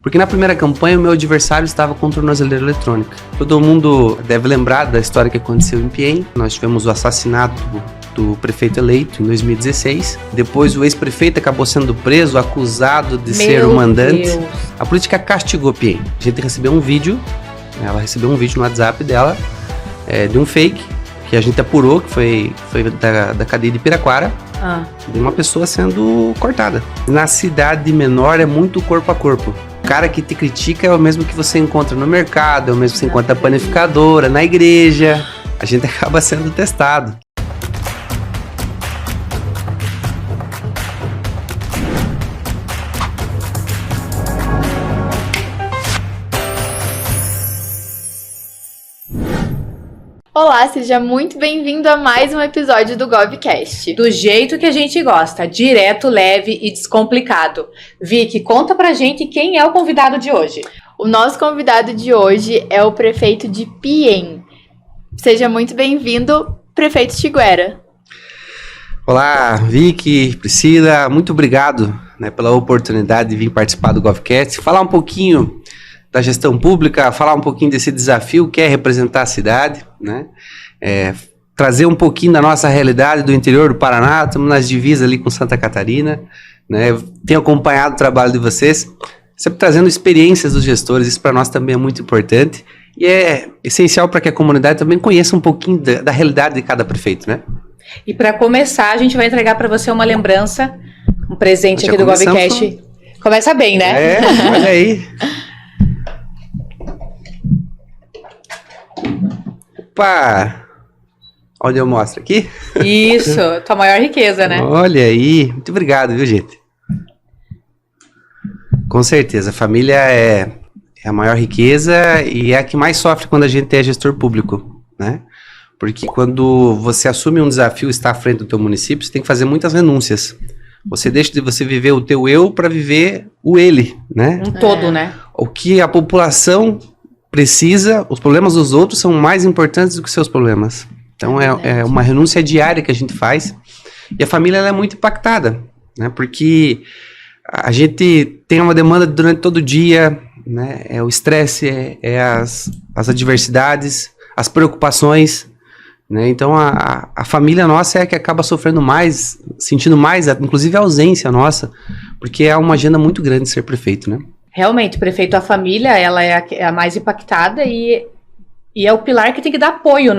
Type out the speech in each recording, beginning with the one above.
Porque na primeira campanha o meu adversário estava com tornozeleira eletrônica. Todo mundo deve lembrar da história que aconteceu em Piên. Nós tivemos o assassinato do prefeito eleito em 2016. Depois o ex-prefeito acabou sendo preso, acusado de ser o mandante. Deus. A política castigou Piên. A gente recebeu um vídeo, ela recebeu um vídeo no WhatsApp dela, de um fake, que a gente apurou, que foi da cadeia de Piraquara, de uma pessoa sendo cortada. Na cidade menor é muito corpo a corpo. O cara que te critica é o mesmo que você encontra no mercado, é o mesmo que você encontra na panificadora, na igreja. A gente acaba sendo testado. Olá, seja muito bem-vindo a mais um episódio do GovCast. Do jeito que a gente gosta, direto, leve e descomplicado. Vicky, conta pra gente quem é o convidado de hoje. O nosso convidado de hoje é o prefeito de Piên. Seja muito bem-vindo, prefeito Chiguera. Olá, Vicky, Priscila, muito obrigado, pela oportunidade de vir participar do GovCast, falar um pouquinho da gestão pública, falar um pouquinho desse desafio que é representar a cidade, trazer um pouquinho da nossa realidade do interior do Paraná. Estamos nas divisas ali com Santa Catarina, tenho acompanhado o trabalho de vocês, sempre trazendo experiências dos gestores. Isso para nós também é muito importante e é essencial para que a comunidade também conheça um pouquinho da realidade de cada prefeito, E para começar, a gente vai entregar para você uma lembrança, um presente aqui do GovCast. Começa bem, né? Olha aí. Opa! Onde eu mostro aqui? Isso, tua maior riqueza, né? Olha aí, muito obrigado, viu, gente? Com certeza, a família é a maior riqueza e é a que mais sofre quando a gente é gestor público, Porque quando você assume um desafio, está à frente do teu município, você tem que fazer muitas renúncias. Você deixa de você viver o teu eu para viver o ele, Um todo, O que a população precisa, os problemas dos outros são mais importantes do que seus problemas. Então é uma renúncia diária que a gente faz e a família ela é muito impactada, porque a gente tem uma demanda durante todo o dia, é o estresse, as adversidades, as preocupações, então a família nossa é a que acaba sofrendo mais, sentindo mais, inclusive a ausência nossa, porque é uma agenda muito grande de ser prefeito, Realmente, prefeito, a família, ela é a mais impactada e é o pilar que tem que dar apoio,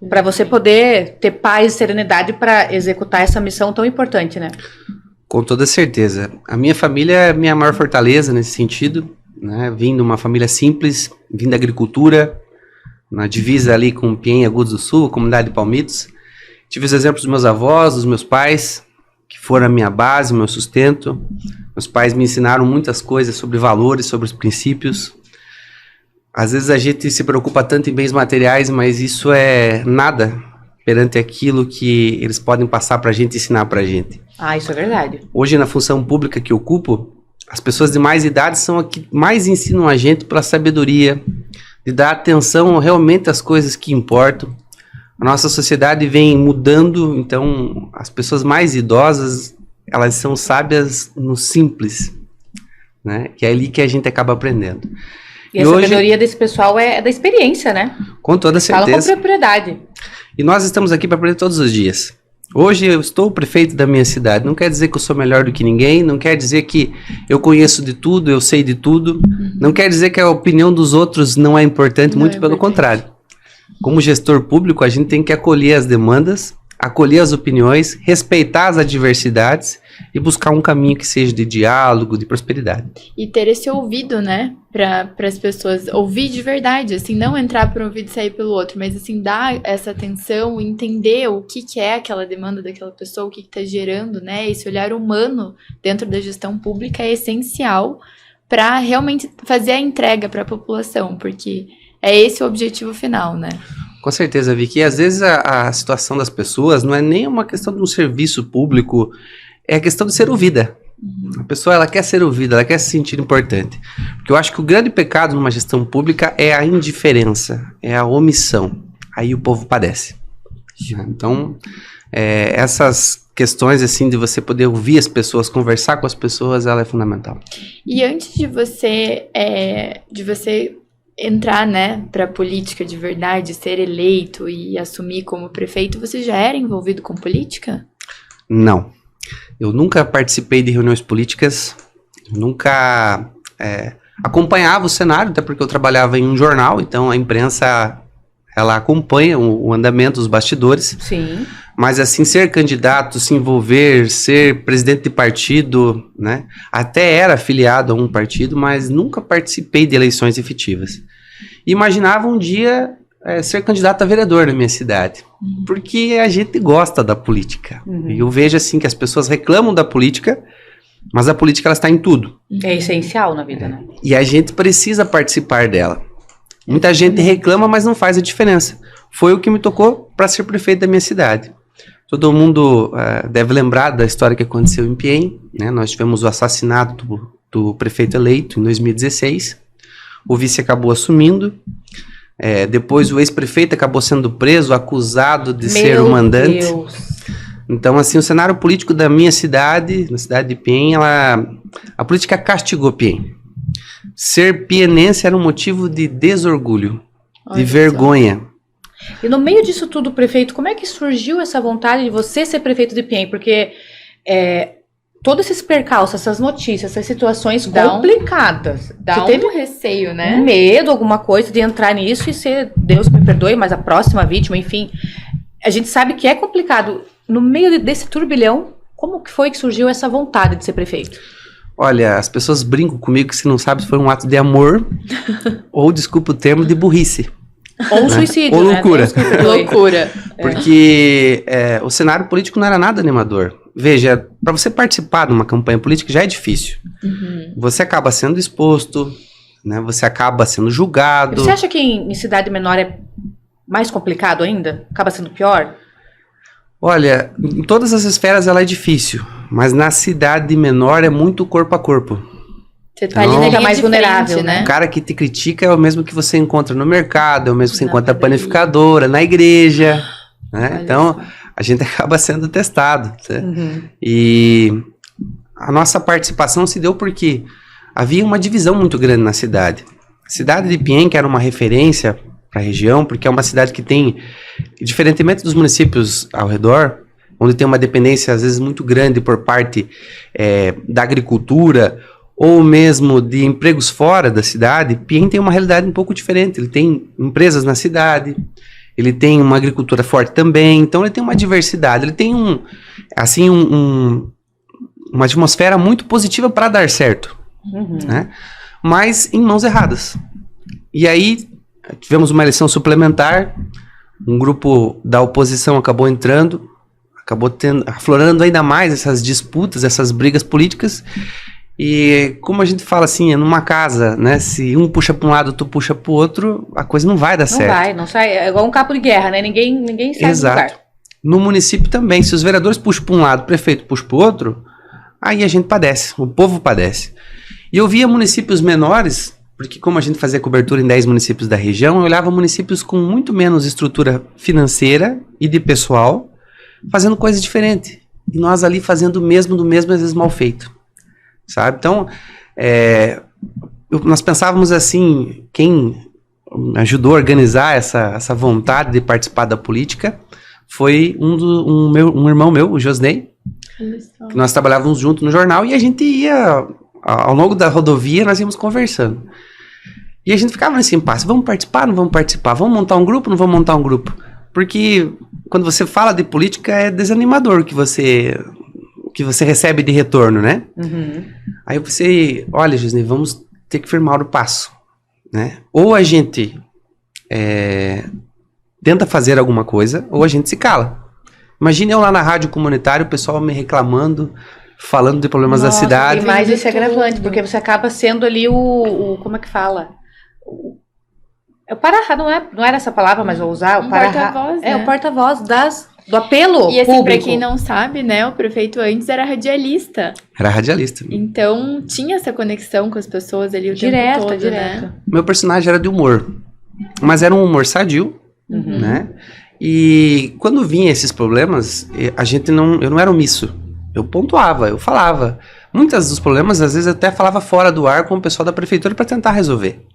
Para você poder ter paz e serenidade para executar essa missão tão importante, Com toda certeza. A minha família é a minha maior fortaleza nesse sentido, Vim de uma família simples, vim da agricultura, na divisa ali com Piên e Agudos do Sul, a comunidade de Palmitos. Tive os exemplos dos meus avós, dos meus pais, que foram a minha base, o meu sustento. Meus pais me ensinaram muitas coisas sobre valores, sobre os princípios. Às vezes a gente se preocupa tanto em bens materiais, mas isso é nada perante aquilo que eles podem passar para a gente, ensinar para a gente. Isso é verdade. Hoje, na função pública que ocupo, as pessoas de mais idade são as que mais ensinam a gente pela sabedoria, de dar atenção realmente às coisas que importam. A nossa sociedade vem mudando, então as pessoas mais idosas, elas são sábias no simples, que é ali que a gente acaba aprendendo. E a sabedoria desse pessoal é da experiência, Com toda certeza. Fala com propriedade. E nós estamos aqui para aprender todos os dias. Hoje eu estou o prefeito da minha cidade. Não quer dizer que eu sou melhor do que ninguém, não quer dizer que eu conheço de tudo, eu sei de tudo. Não quer dizer que a opinião dos outros não é importante, muito pelo contrário. Como gestor público, a gente tem que acolher as demandas, acolher as opiniões, respeitar as adversidades e buscar um caminho que seja de diálogo, de prosperidade. E ter esse ouvido, para as pessoas, ouvir de verdade, assim, não entrar por um ouvido e sair pelo outro, mas assim, dar essa atenção, entender o que é aquela demanda daquela pessoa, o que está gerando, esse olhar humano dentro da gestão pública é essencial para realmente fazer a entrega para a população, porque é esse o objetivo final, Com certeza, Vicky. E às vezes a situação das pessoas não é nem uma questão de um serviço público, é a questão de ser ouvida. A pessoa ela quer ser ouvida, ela quer se sentir importante. Porque eu acho que o grande pecado numa gestão pública é a indiferença, é a omissão. Aí o povo padece. Então, essas questões, assim, de você poder ouvir as pessoas, conversar com as pessoas, ela é fundamental. E antes de você entrar, né, para política de verdade, ser eleito e assumir como prefeito, você já era envolvido com política? Não. Eu nunca participei de reuniões políticas, nunca acompanhava o cenário, até porque eu trabalhava em um jornal, então a imprensa, ela acompanha o andamento dos bastidores. Sim. Mas, assim, ser candidato, se envolver, ser presidente de partido, né? Até era afiliado a um partido, mas nunca participei de eleições efetivas. Imaginava um dia ser candidato a vereador na minha cidade, porque a gente gosta da política. E eu vejo, assim, que as pessoas reclamam da política, mas a política, ela está em tudo. É essencial na vida, né? E a gente precisa participar dela. Muita gente reclama, mas não faz a diferença. Foi o que me tocou para ser prefeito da minha cidade. Todo mundo deve lembrar da história que aconteceu em Piên, né? Nós tivemos o assassinato do prefeito eleito em 2016. O vice acabou assumindo. Depois o ex-prefeito acabou sendo preso, acusado de ser o mandante. Deus. Então, assim, o cenário político da minha cidade, na cidade de Piên, a política castigou Piên. Ser pienense era um motivo de desorgulho, de vergonha. E no meio disso tudo, prefeito, como é que surgiu essa vontade de você ser prefeito de Piên? Porque todos esses percalços, essas notícias, essas situações complicadas. Dá você teve um receio, né? um medo, alguma coisa de entrar nisso e ser, Deus me perdoe, mas a próxima vítima, enfim. A gente sabe que é complicado. No meio desse turbilhão, como que foi que surgiu essa vontade de ser prefeito? Olha, as pessoas brincam comigo que, se não sabe, foi um ato de amor ou, desculpa o termo, de burrice. Ou um suicídio, ou loucura. Né? Loucura. Porque o cenário político não era nada animador. Veja, para você participar de uma campanha política já é difícil. Você acaba sendo exposto, né? Você acaba sendo julgado. Você acha que em cidade menor é mais complicado ainda? Acaba sendo pior? Olha, em todas as esferas ela é difícil, mas na cidade menor é muito corpo a corpo. Você tá ali na linha mais de vulnerável, frente, né? O cara que te critica é o mesmo que você encontra no mercado, é o mesmo que você encontra na panificadora, na igreja, né? Então, a gente acaba sendo testado. Né? E a nossa participação se deu porque havia uma divisão muito grande na cidade. A cidade de Piên, que era uma referência para a região, porque é uma cidade que tem, diferentemente dos municípios ao redor, onde tem uma dependência às vezes muito grande por parte da agricultura ou mesmo de empregos fora da cidade, Piên tem uma realidade um pouco diferente. Ele tem empresas na cidade, ele tem uma agricultura forte também, então ele tem uma diversidade, ele tem uma atmosfera muito positiva para dar certo, né? Mas em mãos erradas. E aí tivemos uma eleição suplementar, um grupo da oposição acabou entrando, acabou aflorando ainda mais essas disputas, essas brigas políticas. E como a gente fala assim, numa casa, né? Se um puxa para um lado, tu puxa para o outro, a coisa não vai dar certo. Não sai. É igual um cabo de guerra, né? Ninguém sai do lugar. No município também, se os vereadores puxam para um lado, o prefeito puxa para o outro, aí a gente padece, o povo padece. E eu via municípios menores, porque como a gente fazia cobertura em 10 municípios da região, eu olhava municípios com muito menos estrutura financeira e de pessoal, fazendo coisa diferente. E nós ali fazendo o mesmo, às vezes mal feito. Sabe? Então, nós pensávamos assim, quem ajudou a organizar essa vontade de participar da política foi um irmão meu, o Josney, que nós trabalhávamos junto no jornal, e a gente ia, ao longo da rodovia, nós íamos conversando. E a gente ficava nesse impasse, vamos participar, não vamos participar, vamos montar um grupo, não vamos montar um grupo. Porque quando você fala de política é desanimador o que você recebe de retorno, né? Aí eu pensei, olha, Josney, vamos ter que firmar o passo, né? Ou a gente tenta fazer alguma coisa, ou a gente se cala. Imagine eu lá na rádio comunitária, o pessoal me reclamando, falando de problemas da cidade. E mais esse agravante, porque você acaba sendo ali como é que fala? O para-raio, não era essa palavra, mas vou usar. O porta-voz, né? O porta-voz do apelo e assim, público. Pra quem não sabe, né, o prefeito antes era radialista. Era radialista. Então, tinha essa conexão com as pessoas ali o tempo todo, direto. né? Meu personagem era de humor, mas era um humor sadio, né? E quando vinha esses problemas, eu não era omisso. Eu pontuava, eu falava. Muitos dos problemas, às vezes, eu até falava fora do ar com o pessoal da prefeitura para tentar resolver.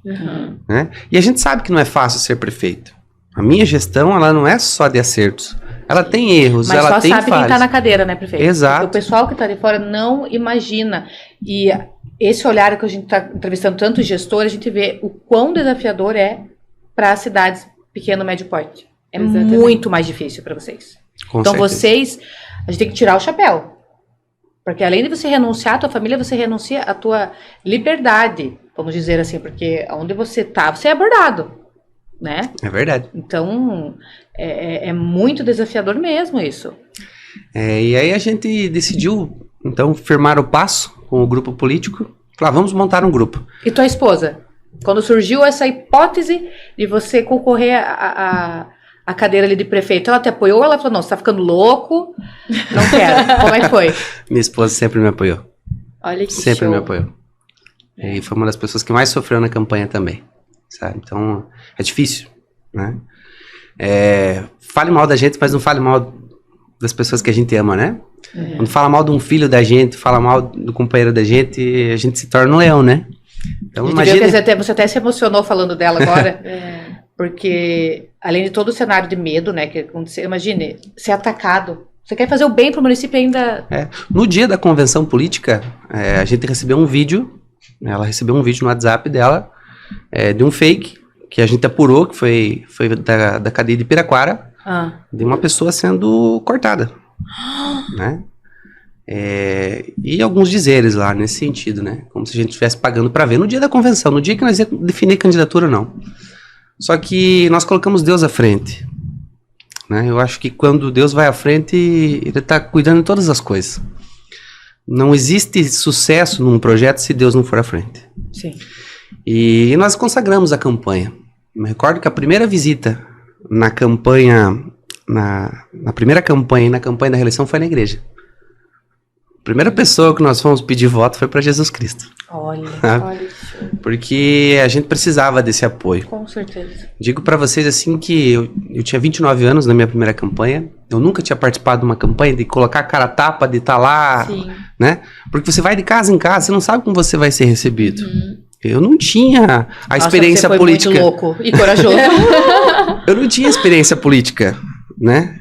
Né? E a gente sabe que não é fácil ser prefeito. A minha gestão, ela não é só de acertos. Ela tem erros, mas ela tem só sabe falhas. quem tá na cadeira, né, prefeito? Exato. Porque o pessoal que tá de fora não imagina. E esse olhar que a gente tá entrevistando tantos gestores, a gente vê o quão desafiador é para as cidades pequeno, médio porte. É muito mais difícil para vocês. Com então certeza. a gente tem que tirar o chapéu. Porque além de você renunciar à tua família, você renuncia à tua liberdade, vamos dizer assim, porque onde você tá, você é abordado, né? É verdade. Então, é muito desafiador mesmo isso. E aí a gente decidiu, então, firmar o passo com o grupo político. Falar, vamos montar um grupo. E tua esposa? Quando surgiu essa hipótese de você concorrer a cadeira ali de prefeito, ela te apoiou ou ela falou, não, você tá ficando louco, não quero. Como é que foi? Minha esposa sempre me apoiou. Olha que Sempre show. me apoiou. E foi uma das pessoas que mais sofreu na campanha também, sabe? Então, é difícil, né? Fale mal da gente, mas não fale mal das pessoas que a gente ama, né? Quando fala mal de um filho da gente, fala mal do companheiro da gente, a gente se torna um leão, né? Então, imagina... Você até se emocionou falando dela agora, porque além de todo o cenário de medo, né, que aconteceu, imagine, ser atacado. Você quer fazer o bem para o município ainda... No dia da convenção política, a gente recebeu um vídeo, ela recebeu um vídeo no WhatsApp dela, de um fake, que a gente apurou, que foi da cadeia de Piraquara, de uma pessoa sendo cortada, né? E alguns dizeres lá nesse sentido, né? Como se a gente estivesse pagando para ver no dia da convenção, no dia que nós ia definir candidatura, não. Só que nós colocamos Deus à frente, né? Eu acho que quando Deus vai à frente, Ele está cuidando de todas as coisas. Não existe sucesso num projeto se Deus não for à frente. Sim. E nós consagramos a campanha. Eu me recordo que a primeira visita na campanha, na primeira campanha e na campanha da reeleição foi na igreja. A primeira pessoa que nós fomos pedir voto foi para Jesus Cristo. Olha. Porque a gente precisava desse apoio. Com certeza. Digo para vocês assim que eu tinha 29 anos na minha primeira campanha. Eu nunca tinha participado de uma campanha de colocar a cara a tapa, de estar lá, Sim. né? Porque você vai de casa em casa, você não sabe como você vai ser recebido. Eu não tinha a experiência você foi política. muito louco e corajoso. Eu não tinha experiência política, né?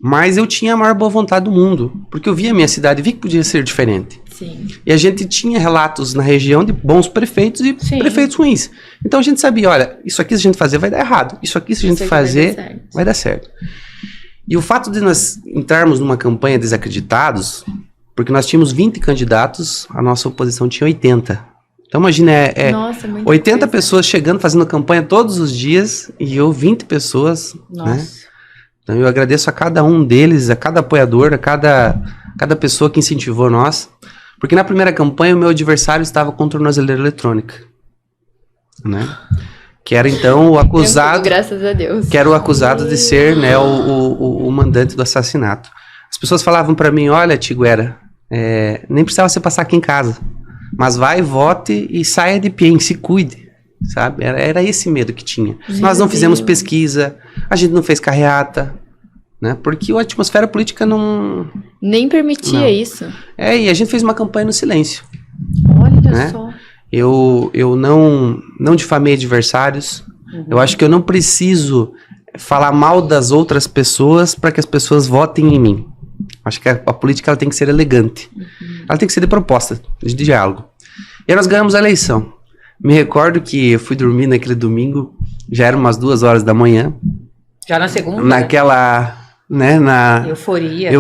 Mas eu tinha a maior boa vontade do mundo, porque eu via a minha cidade, vi que podia ser diferente. Sim. E a gente tinha relatos na região de bons prefeitos e prefeitos ruins. Então a gente sabia, olha, isso aqui se a gente fazer vai dar errado, isso aqui se a gente fazer vai dar certo. E o fato de nós entrarmos numa campanha desacreditados, porque nós tínhamos 20 candidatos, a nossa oposição tinha 80. Então imagina, Nossa, 80 pessoas chegando, fazendo campanha todos os dias, e eu 20 pessoas, Nossa. né? Então eu agradeço a cada um deles, a cada apoiador, a cada pessoa que incentivou nós. Porque na primeira campanha o meu adversário estava com tornozeleira eletrônica, né? Que era então o acusado... Graças a Deus. Que era o acusado de ser, né, o mandante do assassinato. As pessoas falavam pra mim, olha, Tiguera, nem precisava você passar aqui em casa, mas vai, vote e saia de pé, se cuide. Sabe? Era esse medo que tinha. Nós não fizemos pesquisa, a gente não fez carreata, né? Porque a atmosfera política não... Nem permitia isso. E a gente fez uma campanha no silêncio. Olha né? só. Eu não difamei adversários. Eu acho que eu não preciso falar mal das outras pessoas para que as pessoas votem em mim. Acho que a política ela tem que ser elegante. Ela tem que ser de proposta, de diálogo. E aí nós ganhamos a eleição. Me recordo que eu fui dormir naquele domingo, já eram umas 2 horas da manhã. Já na segunda? Naquela, né, na euforia.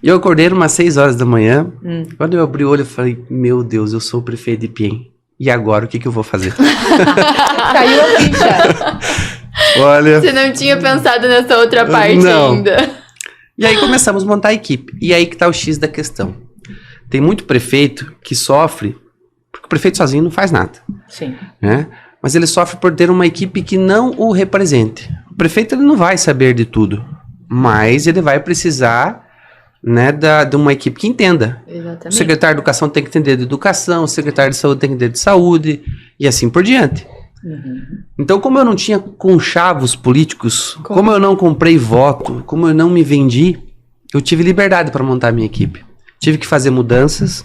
E eu acordei umas 6 horas da manhã. Quando eu abri o olho, eu falei, meu Deus, eu sou o prefeito de Ipiem. E agora, o que eu vou fazer? Caiu a ficha. Olha... Você não tinha pensado nessa outra parte ainda. E aí começamos a montar a equipe. E aí que tá o X da questão. Tem muito prefeito que sofre, porque o prefeito sozinho não faz nada. Sim. Né? Mas ele sofre por ter uma equipe que não o represente. O prefeito ele não vai saber de tudo, mas ele vai precisar, né, de uma equipe que entenda. Exatamente. O secretário de educação tem que entender de educação, o secretário de saúde tem que entender de saúde, e assim por diante. Então, como eu não tinha conchavos políticos, como eu não comprei voto, como eu não me vendi, eu tive liberdade para montar a minha equipe. Tive que fazer mudanças,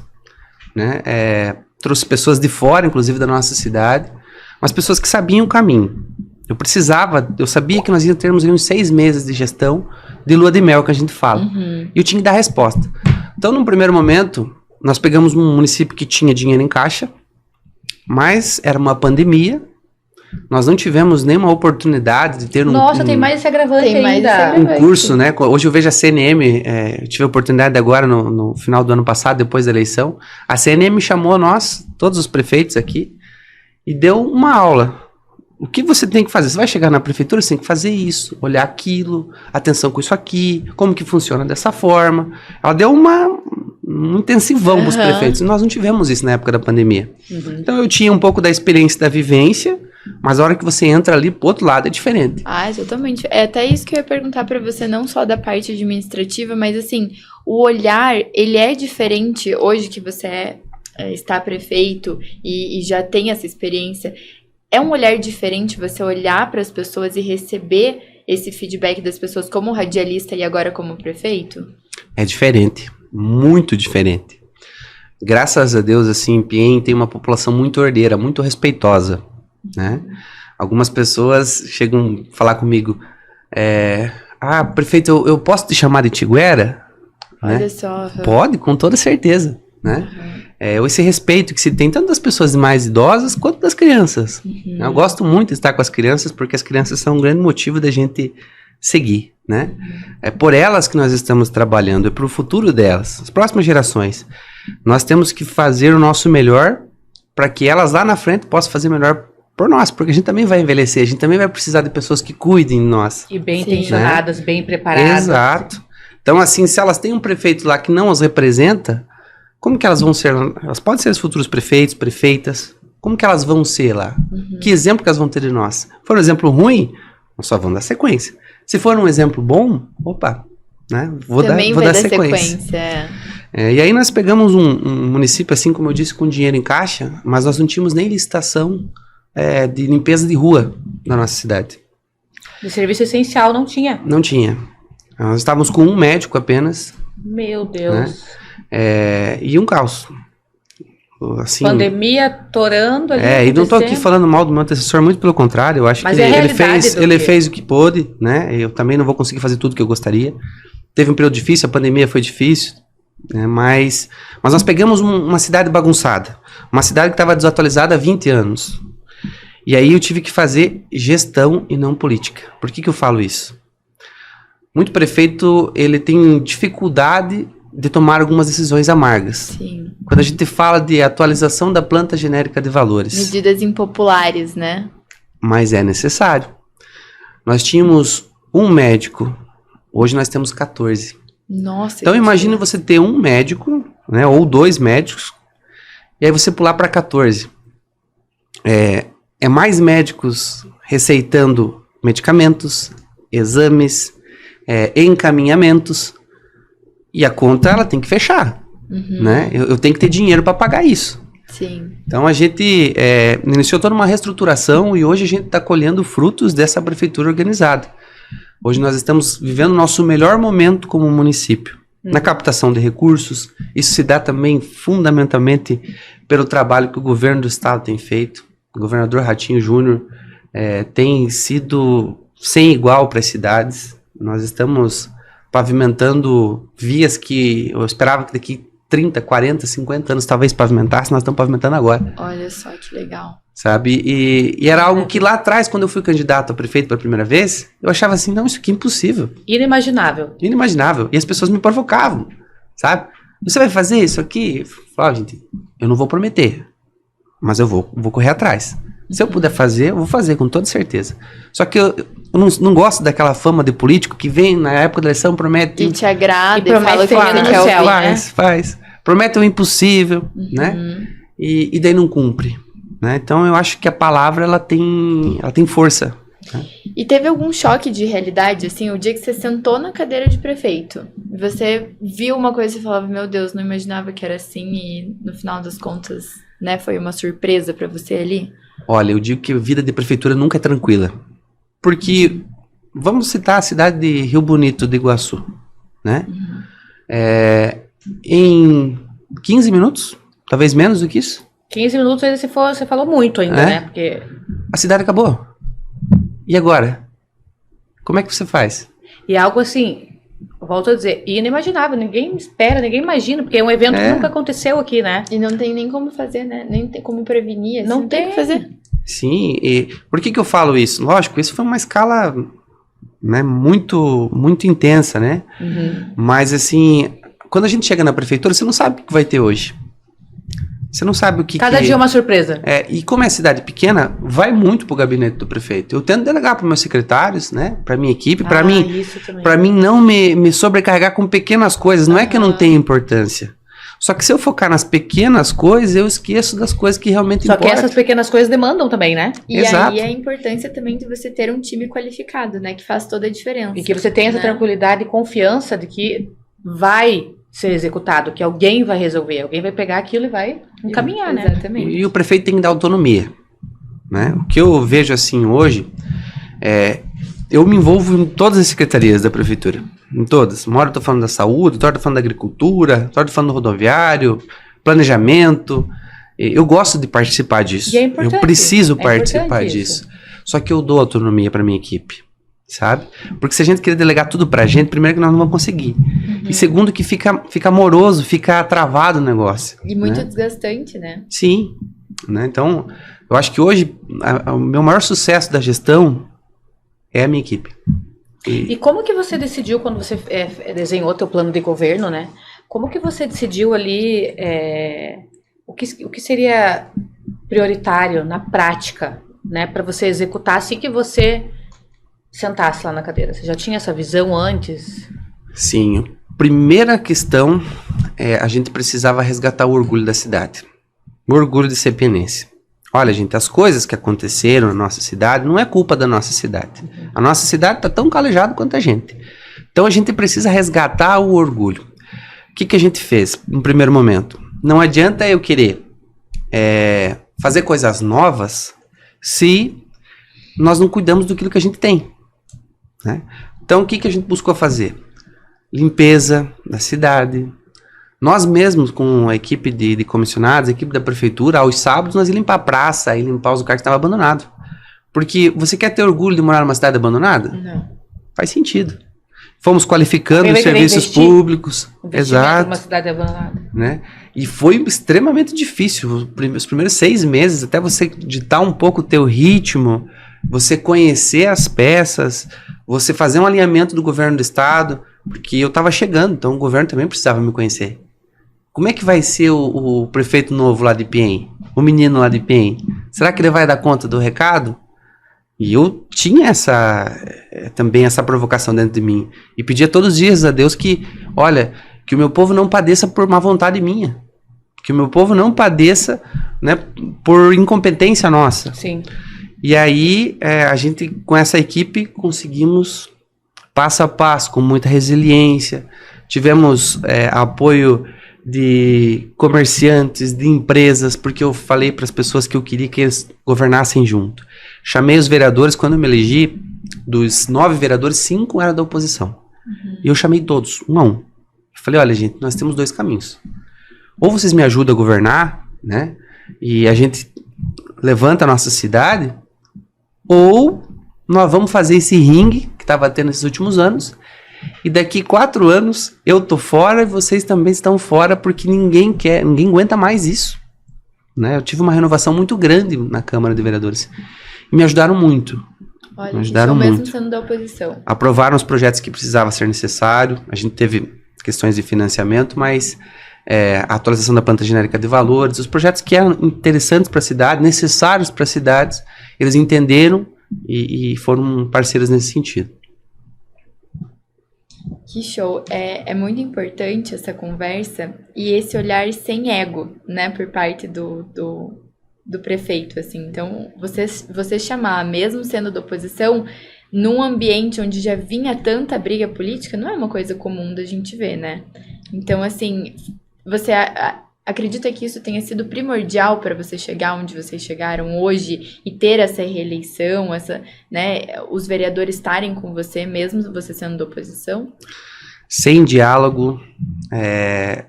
né? Trouxe pessoas de fora, inclusive da nossa cidade, mas pessoas que sabiam o caminho. Eu sabia que nós íamos termos uns 6 meses de gestão de lua de mel, que a gente fala. E eu tinha que dar resposta. Então, num primeiro momento, nós pegamos um município que tinha dinheiro em caixa, mas era uma pandemia. Nós não tivemos nenhuma oportunidade de ter tem mais esse agravante ainda. Um curso, né? Hoje eu vejo a CNM, eu tive a oportunidade agora no final do ano passado, depois da eleição. A CNM chamou nós, todos os prefeitos aqui, e deu uma aula. O que você tem que fazer? Você vai chegar na prefeitura, você tem que fazer isso, olhar aquilo, atenção com isso aqui, como que funciona dessa forma. Ela deu um intensivão para os prefeitos. Nós não tivemos isso na época da pandemia. Então eu tinha um pouco da experiência da vivência, mas a hora que você entra ali pro outro lado é diferente. Exatamente. É até isso que eu ia perguntar para você, não só da parte administrativa, mas assim, o olhar, ele é diferente hoje que você está prefeito e já tem essa experiência. É um olhar diferente você olhar para as pessoas e receber esse feedback das pessoas como radialista e agora como prefeito? É diferente, muito diferente. Graças a Deus, assim, em Piem tem uma população muito ordeira, muito respeitosa, né? Algumas pessoas chegam a falar comigo, prefeito, eu posso te chamar de Tiguera? Olha, né? só. Pode, com toda certeza, né? Esse respeito que se tem tanto das pessoas mais idosas quanto das crianças. Eu gosto muito de estar com as crianças, porque as crianças são um grande motivo da gente seguir, né? É por elas que nós estamos trabalhando, é para o futuro delas, as próximas gerações. Nós temos que fazer o nosso melhor para que elas lá na frente possam fazer melhor por nós, porque a gente também vai envelhecer, a gente também vai precisar de pessoas que cuidem de nós. E bem intencionadas, bem preparadas. Exato. Então, assim, se elas têm um prefeito lá que não as representa, como que elas vão ser? Elas podem ser os futuros prefeitos, prefeitas. Como que elas vão ser lá? Que exemplo que elas vão ter de nós? Se for um exemplo ruim, nós só vamos dar sequência. Se for um exemplo bom, né? Vou dar sequência. E aí nós pegamos um município, assim como eu disse, com dinheiro em caixa, mas nós não tínhamos nem licitação de limpeza de rua na nossa cidade. De serviço essencial não tinha? Não tinha. Nós estávamos com um médico apenas. Meu Deus. Né? E um caos. Assim, pandemia torando ali. E não estou aqui falando mal do meu antecessor, muito pelo contrário. Eu acho que ele fez o que pôde, né? Eu também não vou conseguir fazer tudo que eu gostaria. Teve um período difícil, a pandemia foi difícil, né? Mas nós pegamos uma cidade bagunçada, uma cidade que estava desatualizada há 20 anos. E aí eu tive que fazer gestão e não política. Por que eu falo isso? Muito prefeito, ele tem dificuldade de tomar algumas decisões amargas. Sim. Quando a gente fala de atualização da planta genérica de valores. Medidas impopulares, né? Mas é necessário. Nós tínhamos um médico, hoje nós temos 14. Nossa. Então imagine você ter um médico, né, ou 2 médicos, e aí você pular para 14. É mais médicos receitando medicamentos, exames, encaminhamentos, e a conta ela tem que fechar, né? Eu tenho que ter dinheiro para pagar isso. Sim. Então a gente iniciou toda uma reestruturação e hoje a gente está colhendo frutos dessa prefeitura organizada. Hoje nós estamos vivendo o nosso melhor momento como município, na captação de recursos. Isso se dá também fundamentalmente pelo trabalho que o governo do estado tem feito. O governador Ratinho Júnior tem sido sem igual para as cidades. Nós estamos pavimentando vias que eu esperava que daqui 30, 40, 50 anos talvez pavimentasse, nós estamos pavimentando agora. Olha só que legal. Sabe? E era algo que lá atrás, quando eu fui candidato a prefeito pela primeira vez, eu achava assim, não, isso aqui é impossível. Inimaginável. Inimaginável. E as pessoas me provocavam, sabe? Você vai fazer isso aqui? Eu falava, gente, eu não vou prometer, mas eu vou correr atrás. Se eu puder fazer, eu vou fazer, com toda certeza. Só que eu não gosto daquela fama de político que vem na época da eleição, promete... E te agrada, e fala que no céu, faz. Promete o impossível, né? E daí não cumpre. Né? Então eu acho que a palavra ela tem força. Né? E teve algum choque de realidade, assim, o dia que você sentou na cadeira de prefeito, você viu uma coisa e falava, meu Deus, não imaginava que era assim, e no final das contas, né, foi uma surpresa pra você ali? Olha, eu digo que a vida de prefeitura nunca é tranquila. Porque, vamos citar a cidade de Rio Bonito do Iguaçu, né? Em 15 minutos, talvez menos do que isso, 15 minutos você falou muito ainda, né? Porque a cidade acabou. E agora? Como é que você faz? e é algo assim, eu volto a dizer, inimaginável, ninguém espera, ninguém imagina, porque é um evento que nunca aconteceu aqui, né? E não tem nem como fazer, né? Nem tem como prevenir. Assim, Não tem. o que fazer. Sim, e por que eu falo isso? Lógico, isso foi uma escala, né, muito, muito intensa, né? Mas assim, quando a gente chega na prefeitura, você não sabe o que vai ter hoje. Você não sabe o que Cada dia é uma surpresa. E como é cidade pequena, vai muito pro gabinete do prefeito. Eu tento delegar para meus secretários, né? Para minha equipe, para mim não me sobrecarregar com pequenas coisas. Não é que eu não tenha importância. Só que se eu focar nas pequenas coisas, eu esqueço das coisas que realmente Só importam. que essas pequenas coisas demandam também, né? E Exato. aí a importância também de você ter um time qualificado, né? Que faz toda a diferença. E que você tenha essa né? tranquilidade e confiança de que vai ser executado, que alguém vai resolver, alguém vai pegar aquilo e vai encaminhar, né? Exatamente. E o prefeito tem que dar autonomia, né? O que eu vejo assim hoje eu me envolvo em todas as secretarias da prefeitura, em todas. Uma hora eu tô falando da saúde, outra hora eu tô falando da agricultura, outra hora eu tô falando do rodoviário, planejamento. Eu gosto de participar disso. E é importante, eu preciso é participar importante disso. Só que eu dou autonomia para minha equipe, sabe? Porque se a gente querer delegar tudo pra gente, primeiro que nós não vamos conseguir. E segundo que fica moroso, fica travado o negócio. E muito né? desgastante, né? Sim, né? Então, eu acho que hoje o meu maior sucesso da gestão é a minha equipe. E como que você decidiu, quando você desenhou teu plano de governo, né? Como que você decidiu ali o que seria prioritário na prática, né? Para você executar assim que você sentasse lá na cadeira? Você já tinha essa visão antes? Sim. Primeira questão a gente precisava resgatar o orgulho da cidade. O orgulho de ser penense. Olha, gente, as coisas que aconteceram na nossa cidade não é culpa da nossa cidade. A nossa cidade está tão calejada quanto a gente. Então a gente precisa resgatar o orgulho. O que a gente fez no primeiro momento? Não adianta eu querer fazer coisas novas se nós não cuidamos daquilo que a gente tem, né? Então o que a gente buscou fazer? Limpeza da cidade. Nós mesmos, com a equipe de comissionados, a equipe da prefeitura, aos sábados nós íamos limpar a praça, e limpar os lugares que estavam abandonados. Porque você quer ter orgulho de morar numa cidade abandonada? Não. Faz sentido. Fomos qualificando Alguém os vai querer serviços investir? públicos. Investimento Exato. numa cidade abandonada. Né? E foi extremamente difícil. Os primeiros 6 meses, até você ditar um pouco o teu ritmo, você conhecer as peças, você fazer um alinhamento do governo do estado, porque eu estava chegando, então o governo também precisava me conhecer. Como é que vai ser o prefeito novo lá de Ipiem? O menino lá de Ipiem? Será que ele vai dar conta do recado? E eu tinha também essa provocação dentro de mim. E pedia todos os dias a Deus que, olha, que o meu povo não padeça por má vontade minha. Que o meu povo não padeça, né, por incompetência nossa. Sim. E aí, a gente, com essa equipe, conseguimos, passo a passo, com muita resiliência. Tivemos apoio de comerciantes, de empresas, porque eu falei para as pessoas que eu queria que eles governassem junto. Chamei os vereadores, quando eu me elegi, dos 9 vereadores, 5 eram da oposição. E eu chamei todos, um a um. Eu falei, olha, gente, nós temos 2 caminhos. Ou vocês me ajudam a governar, né? E a gente levanta a nossa cidade, ou nós vamos fazer esse ringue que estava tendo nesses últimos anos, e daqui 4 anos eu tô fora e vocês também estão fora, porque ninguém aguenta mais isso, né? Eu tive uma renovação muito grande na Câmara de Vereadores e me ajudaram muito. Olha, Me ajudaram isso mesmo muito. sendo da oposição. Aprovaram os projetos que precisava ser necessário. A gente teve questões de financiamento, mas a atualização da planta genérica de valores, os projetos que eram interessantes para a cidade, necessários para as cidades, eles entenderam e foram parceiros nesse sentido. Que show. É muito importante essa conversa e esse olhar sem ego, né, por parte do prefeito, assim. Então, você chamar, mesmo sendo da oposição, num ambiente onde já vinha tanta briga política, não é uma coisa comum da gente ver, né? Então, assim, você acredita que isso tenha sido primordial para você chegar onde vocês chegaram hoje e ter essa reeleição, né, os vereadores estarem com você, mesmo você sendo da oposição? Sem diálogo,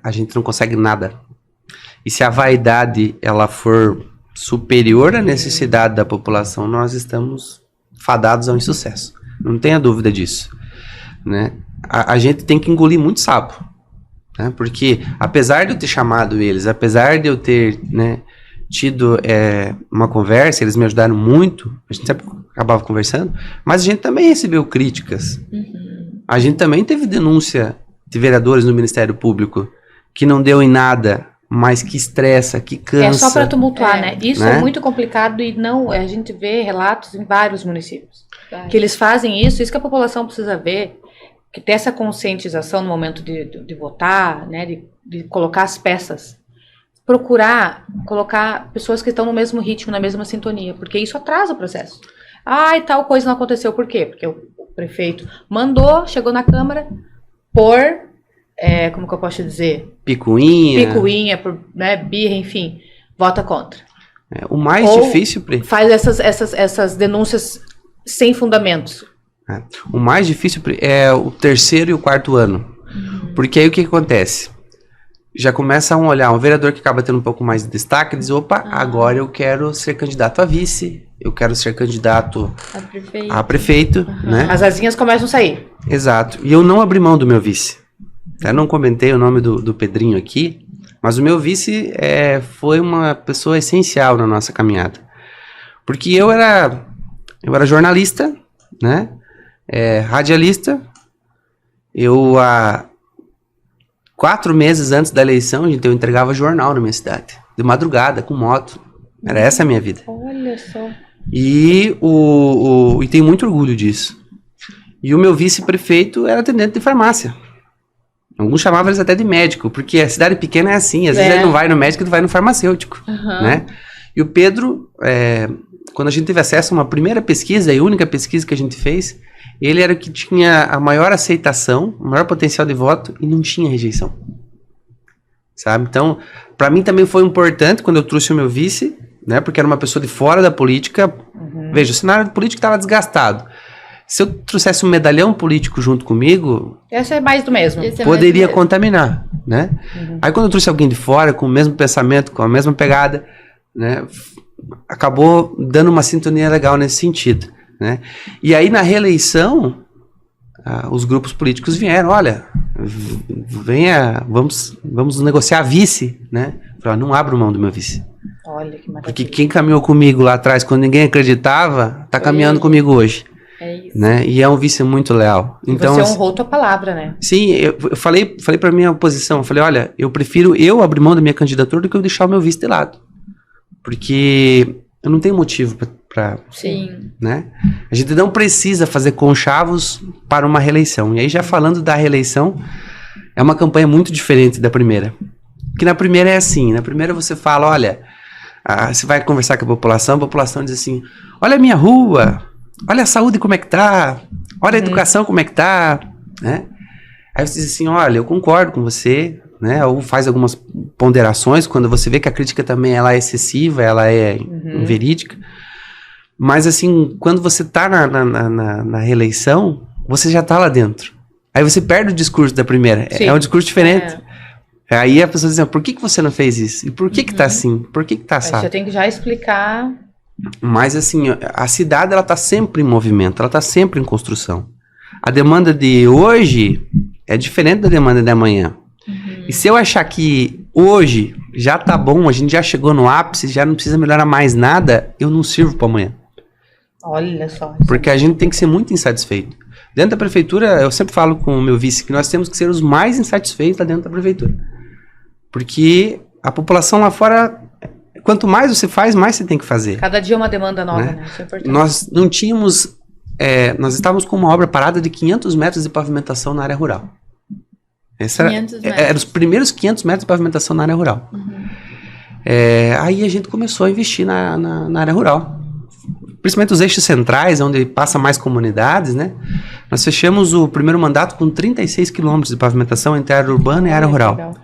a gente não consegue nada. E se a vaidade ela for superior à necessidade da população, nós estamos fadados ao insucesso. Não tenha dúvida disso, né? A gente tem que engolir muito sapo, né? Porque apesar de eu ter chamado eles, apesar de eu ter, né, tido uma conversa, eles me ajudaram muito, a gente sempre acabava conversando, mas a gente também recebeu críticas. A gente também teve denúncia de vereadores no Ministério Público que não deu em nada, mas que estressa, que cansa. É só para tumultuar, né? Isso é muito complicado e não, a gente vê relatos em vários municípios que eles fazem isso que a população precisa ver, que ter essa conscientização no momento de votar, né, de colocar as peças, procurar colocar pessoas que estão no mesmo ritmo, na mesma sintonia, porque isso atrasa o processo. E tal coisa não aconteceu, por quê? Porque o prefeito mandou, chegou na Câmara por, como que eu posso dizer? Picuinha, por, né, birra, enfim, vota contra. O mais difícil... Faz essas denúncias sem fundamentos. O mais difícil é o 3º e o 4º ano. Porque aí o que acontece? Já começa a olhar, um vereador que acaba tendo um pouco mais de destaque, diz, opa, agora eu quero ser candidato a vice, eu quero ser candidato a prefeito, né? As asinhas começam a sair. Exato. E eu não abri mão do meu vice. Eu não comentei o nome do Pedrinho aqui, mas o meu vice foi uma pessoa essencial na nossa caminhada. Porque eu era jornalista, né? Radialista. Eu, há 4 meses antes da eleição, eu entregava jornal na minha cidade. De madrugada, com moto. Era essa a minha vida. Olha só. E tenho muito orgulho disso. E o meu vice-prefeito era atendente de farmácia. Alguns chamavam eles até de médico, porque a cidade pequena é assim. Às vezes ele não vai no médico, ele vai no farmacêutico. Né? E o Pedro, quando a gente teve acesso a uma primeira pesquisa, e única pesquisa que a gente fez, ele era o que tinha a maior aceitação, o maior potencial de voto, e não tinha rejeição. Sabe? Então, para mim também foi importante quando eu trouxe o meu vice, né? Porque era uma pessoa de fora da política. Veja, o cenário político estava desgastado. Se eu trouxesse um medalhão político junto comigo... Esse é mais do mesmo. Poderia contaminar, né? Aí quando eu trouxe alguém de fora, com o mesmo pensamento, com a mesma pegada, né? Acabou dando uma sintonia legal nesse sentido, né? E aí na reeleição, os grupos políticos vieram, olha, venha, vamos negociar vice, né? Falei, não abro mão do meu vice. Olha que maravilha. Porque quem caminhou comigo lá atrás, quando ninguém acreditava, tá caminhando comigo hoje. É isso. Né? E é um vice muito leal. Então, você honrou tua palavra, né? Sim, eu falei pra minha oposição, eu falei, olha, eu prefiro eu abrir mão da minha candidatura do que eu deixar o meu vice de lado. Porque eu não tenho motivo pra Sim. Né? A gente não precisa fazer conchavos para uma reeleição. E aí, já falando da reeleição, é uma campanha muito diferente da primeira. Porque na primeira é assim, na primeira você fala, olha, você vai conversar com a população diz assim, olha a minha rua, olha a saúde como é que tá, olha a educação como é que tá, né? Aí você diz assim, olha, eu concordo com você, né? Ou faz algumas ponderações, quando você vê que a crítica também ela é excessiva, ela é inverídica. Mas assim, quando você tá na reeleição, você já tá lá dentro. Aí você perde o discurso da primeira, é um discurso diferente. Aí a pessoa diz, por que você não fez isso? E por que tá assim? Por que tá assado? Aí você tem que já explicar... Mas assim, a cidade ela tá sempre em movimento, ela tá sempre em construção. A demanda de hoje é diferente da demanda de amanhã. E se eu achar que hoje já tá bom, a gente já chegou no ápice, já não precisa melhorar mais nada, eu não sirvo para amanhã. Olha só. Porque a gente tem que ser muito insatisfeito. Dentro da prefeitura, eu sempre falo com o meu vice que nós temos que ser os mais insatisfeitos lá dentro da prefeitura. Porque a população lá fora... Quanto mais você faz, mais você tem que fazer. Cada dia é uma demanda nova, né? Isso é importante. Nós não tínhamos... nós estávamos com uma obra parada de 500 metros de pavimentação na área rural. Era os primeiros 500 metros de pavimentação na área rural. Aí a gente começou a investir na área rural. Principalmente os eixos centrais, onde passa mais comunidades, né? Nós fechamos o primeiro mandato com 36 quilômetros de pavimentação entre a área urbana e a área rural.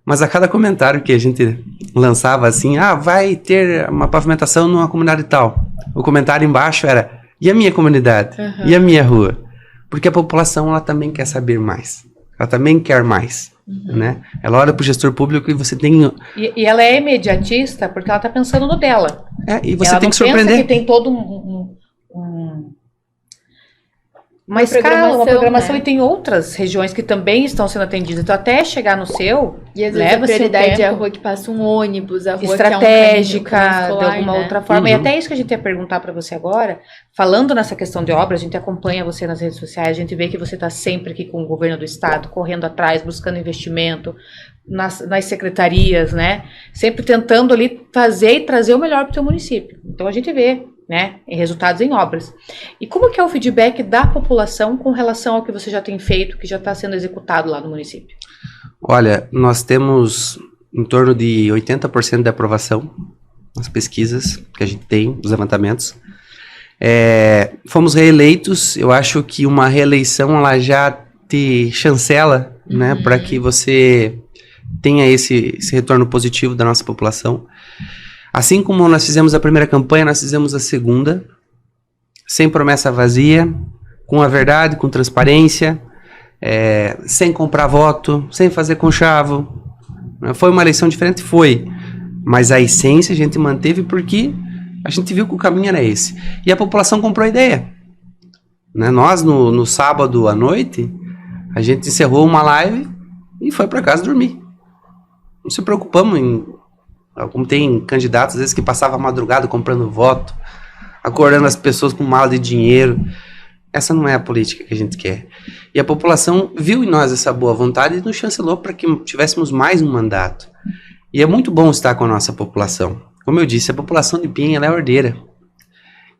Mas a cada comentário que a gente lançava assim, vai ter uma pavimentação numa comunidade tal. O comentário embaixo era, e a minha comunidade? Uhum. E a minha rua? Porque a população, ela também quer saber mais. Ela também quer mais, né? Ela olha para o gestor público e você tem... E ela é imediatista porque ela está pensando no dela. E você ela tem não que surpreender. pensa que tem todo uma escala, uma programação, né? E tem outras regiões que também estão sendo atendidas. Então, até chegar no seu, e às vezes a prioridade é a rua que passa um ônibus, a rua estratégica, que é um caminho de alguma né? outra forma. E até isso que a gente ia perguntar para você agora, falando nessa questão de obra, a gente acompanha você nas redes sociais, a gente vê que você está sempre aqui com o governo do estado, correndo atrás, buscando investimento nas secretarias, né? Sempre tentando ali fazer e trazer o melhor para o teu município. Então a gente vê, né, em resultados em obras. E como que é o feedback da população com relação ao que você já tem feito, que já está sendo executado lá no município? Olha, nós temos em torno de 80% de aprovação nas pesquisas que a gente tem, os levantamentos. Fomos reeleitos, eu acho que uma reeleição ela já te chancela, né, para que você tenha esse retorno positivo da nossa população. Assim como nós fizemos a primeira campanha, nós fizemos a segunda, sem promessa vazia, com a verdade, com transparência, sem comprar voto, sem fazer conchavo. Foi uma eleição diferente? Foi. Mas a essência a gente manteve porque a gente viu que o caminho era esse. E a população comprou a ideia. Né? Nós, no sábado à noite, a gente encerrou uma live e foi para casa dormir. Não se preocupamos como tem candidatos, às vezes, que passavam a madrugada comprando voto, acordando as pessoas com mala de dinheiro. Essa não é a política que a gente quer. E a população viu em nós essa boa vontade e nos chancelou para que tivéssemos mais um mandato. E é muito bom estar com a nossa população. Como eu disse, a população de Pinhém, ela é ordeira.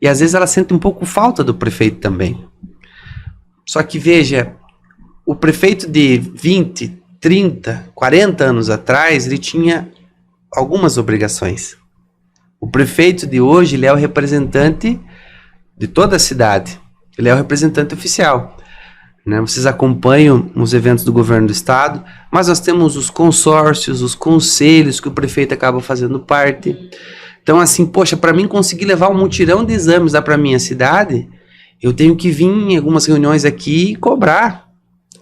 E às vezes ela sente um pouco falta do prefeito também. Só que veja, o prefeito de 20, 30, 40 anos atrás, ele tinha algumas obrigações. O prefeito de hoje, ele é o representante de toda a cidade. Ele é o representante oficial. Né? Vocês acompanham os eventos do governo do estado, mas nós temos os consórcios, os conselhos que o prefeito acaba fazendo parte. Então, assim, poxa, para mim conseguir levar um mutirão de exames lá para minha cidade, eu tenho que vir em algumas reuniões aqui e cobrar,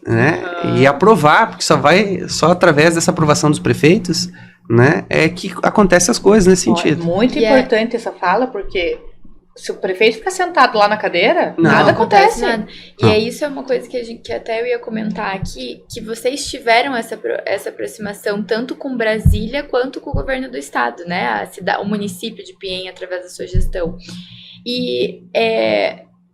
né? E aprovar, porque só através dessa aprovação dos prefeitos, né, é que acontecem as coisas nesse sentido. É muito importante essa fala, porque se o prefeito ficar sentado lá na cadeira, nada acontece. Nada. E isso é uma coisa que até eu ia comentar aqui, que vocês tiveram essa aproximação tanto com Brasília quanto com o governo do estado, né? O município de Pinhém, através da sua gestão. E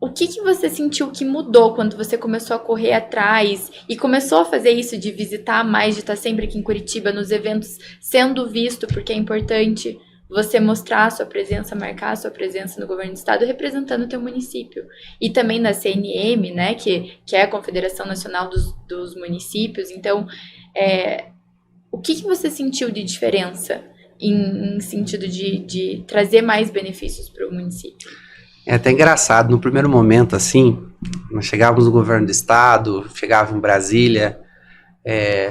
o que você sentiu que mudou quando você começou a correr atrás e começou a fazer isso de visitar mais, de estar sempre aqui em Curitiba, nos eventos, sendo visto, porque é importante você mostrar a sua presença, marcar a sua presença no governo do estado, representando o teu município. E também na CNM, né, que é a Confederação Nacional dos Municípios. Então, o que você sentiu de diferença em sentido de trazer mais benefícios para o município? É até engraçado, no primeiro momento, assim, nós chegávamos no governo do estado, chegava em Brasília,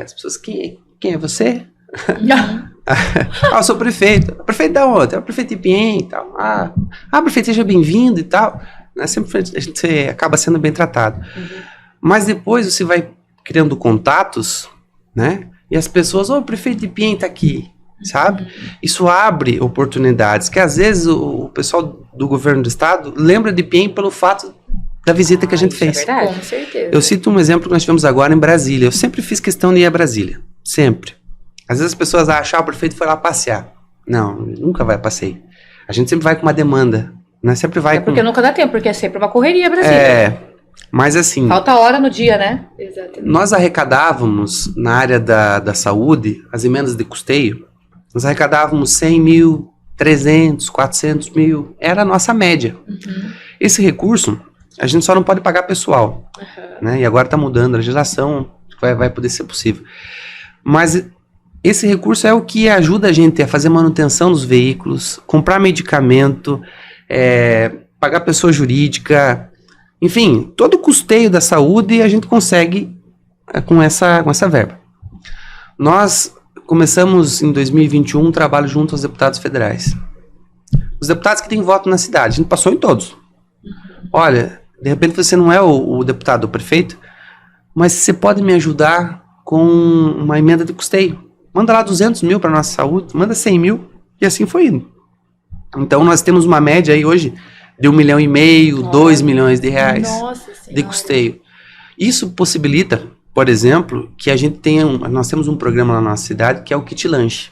as pessoas, quem é você? Eu sou prefeito. Prefeito da onde? É o prefeito de Pinhém e tal. Prefeito, seja bem-vindo e tal. Sempre a gente acaba sendo bem tratado. Mas depois você vai criando contatos, né? E as pessoas, o prefeito de Pinhém tá aqui, sabe? Isso abre oportunidades, que às vezes o pessoal do governo do estado lembra de Pinhém pelo fato da visita que a gente fez. É verdade. Com certeza. Eu cito um exemplo que nós tivemos agora em Brasília. Eu sempre fiz questão de ir a Brasília. Sempre. Às vezes as pessoas acham, o prefeito foi lá passear. Não, nunca vai a passeio. A gente sempre vai com uma demanda. Né? Sempre vai porque nunca dá tempo, porque é sempre uma correria, Brasília. Mas assim... Falta hora no dia, né? Exatamente. Nós arrecadávamos, na área da saúde, as emendas de custeio, nós arrecadávamos 100 mil, 300, 400 mil. Era a nossa média. Esse recurso, a gente só não pode pagar pessoal. Né? E agora está mudando a legislação, vai poder ser possível. Mas esse recurso é o que ajuda a gente a fazer manutenção dos veículos, comprar medicamento, pagar pessoa jurídica, enfim, todo o custeio da saúde a gente consegue com essa verba. Nós começamos em 2021 um trabalho junto aos deputados federais. Os deputados que têm voto na cidade, a gente passou em todos. Olha, de repente você não é o deputado, o prefeito, mas você pode me ajudar com uma emenda de custeio. Manda lá 200 mil para nossa saúde, manda 100 mil, e assim foi indo. Então nós temos uma média aí hoje de 1,5 milhão, 2 milhões de reais de custeio. Isso possibilita, por exemplo, que a gente nós temos um programa na nossa cidade que é o Kit Lanche.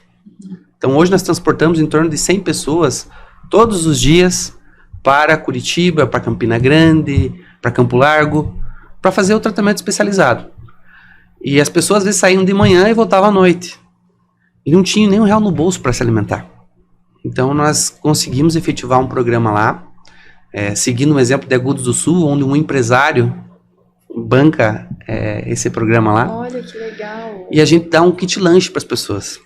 Então hoje nós transportamos em torno de 100 pessoas todos os dias para Curitiba, para Campina Grande, para Campo Largo, para fazer o tratamento especializado. E as pessoas às vezes saíam de manhã e voltavam à noite. E não tinham nem R$1 no bolso para se alimentar. Então nós conseguimos efetivar um programa lá, seguindo o exemplo de Agudos do Sul, onde um empresário banca esse programa lá. Olha que legal. E a gente dá um kit lanche para as pessoas.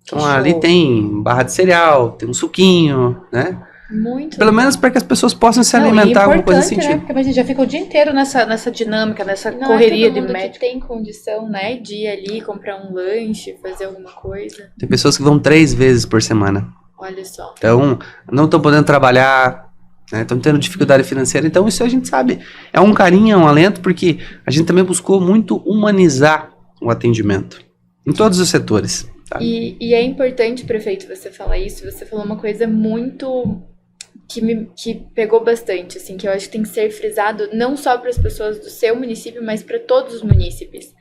Então ali tem barra de cereal, tem um suquinho, né? Muito. Pelo menos para que as pessoas possam se alimentar, alguma coisa nesse sentido. Né? Porque a gente já fica o dia inteiro nessa dinâmica, nessa não correria todo de mundo médico. Que tem condição, né, de ir ali comprar um lanche, fazer alguma coisa. Tem pessoas que vão 3 vezes por semana. Olha só. Então, não estão podendo trabalhar, estão tendo dificuldade financeira. Então, isso a gente sabe. É um carinho, é um alento, porque a gente também buscou muito humanizar o atendimento. Em todos os setores. Sabe? E é importante, prefeito, você falar isso. Você falou uma coisa muito... que pegou bastante, assim, que eu acho que tem que ser frisado não só para as pessoas do seu município, mas para todos os munícipes.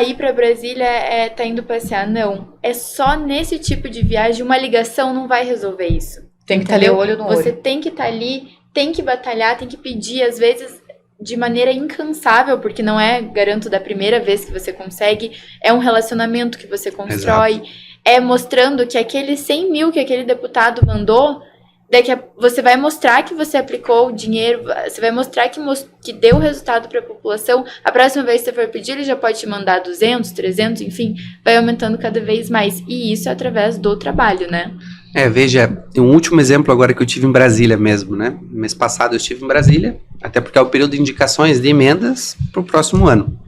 Ir para Brasília tá indo passear. Não, é só nesse tipo de viagem, uma ligação não vai resolver isso. Tem que estar ali olho no olho. Você tem que estar ali, tem que batalhar, tem que pedir, às vezes de maneira incansável, porque não é, garanto, da primeira vez que você consegue, é um relacionamento que você constrói. Exato. É mostrando que aqueles 100 mil que aquele deputado mandou, você vai mostrar que você aplicou o dinheiro, você vai mostrar que deu resultado para a população. A próxima vez que você for pedir, ele já pode te mandar 200, 300, enfim, vai aumentando cada vez mais. E isso é através do trabalho, né? Veja, tem um último exemplo agora que eu tive em Brasília mesmo, né? Mês passado eu estive em Brasília, até porque é o período de indicações de emendas para o próximo ano.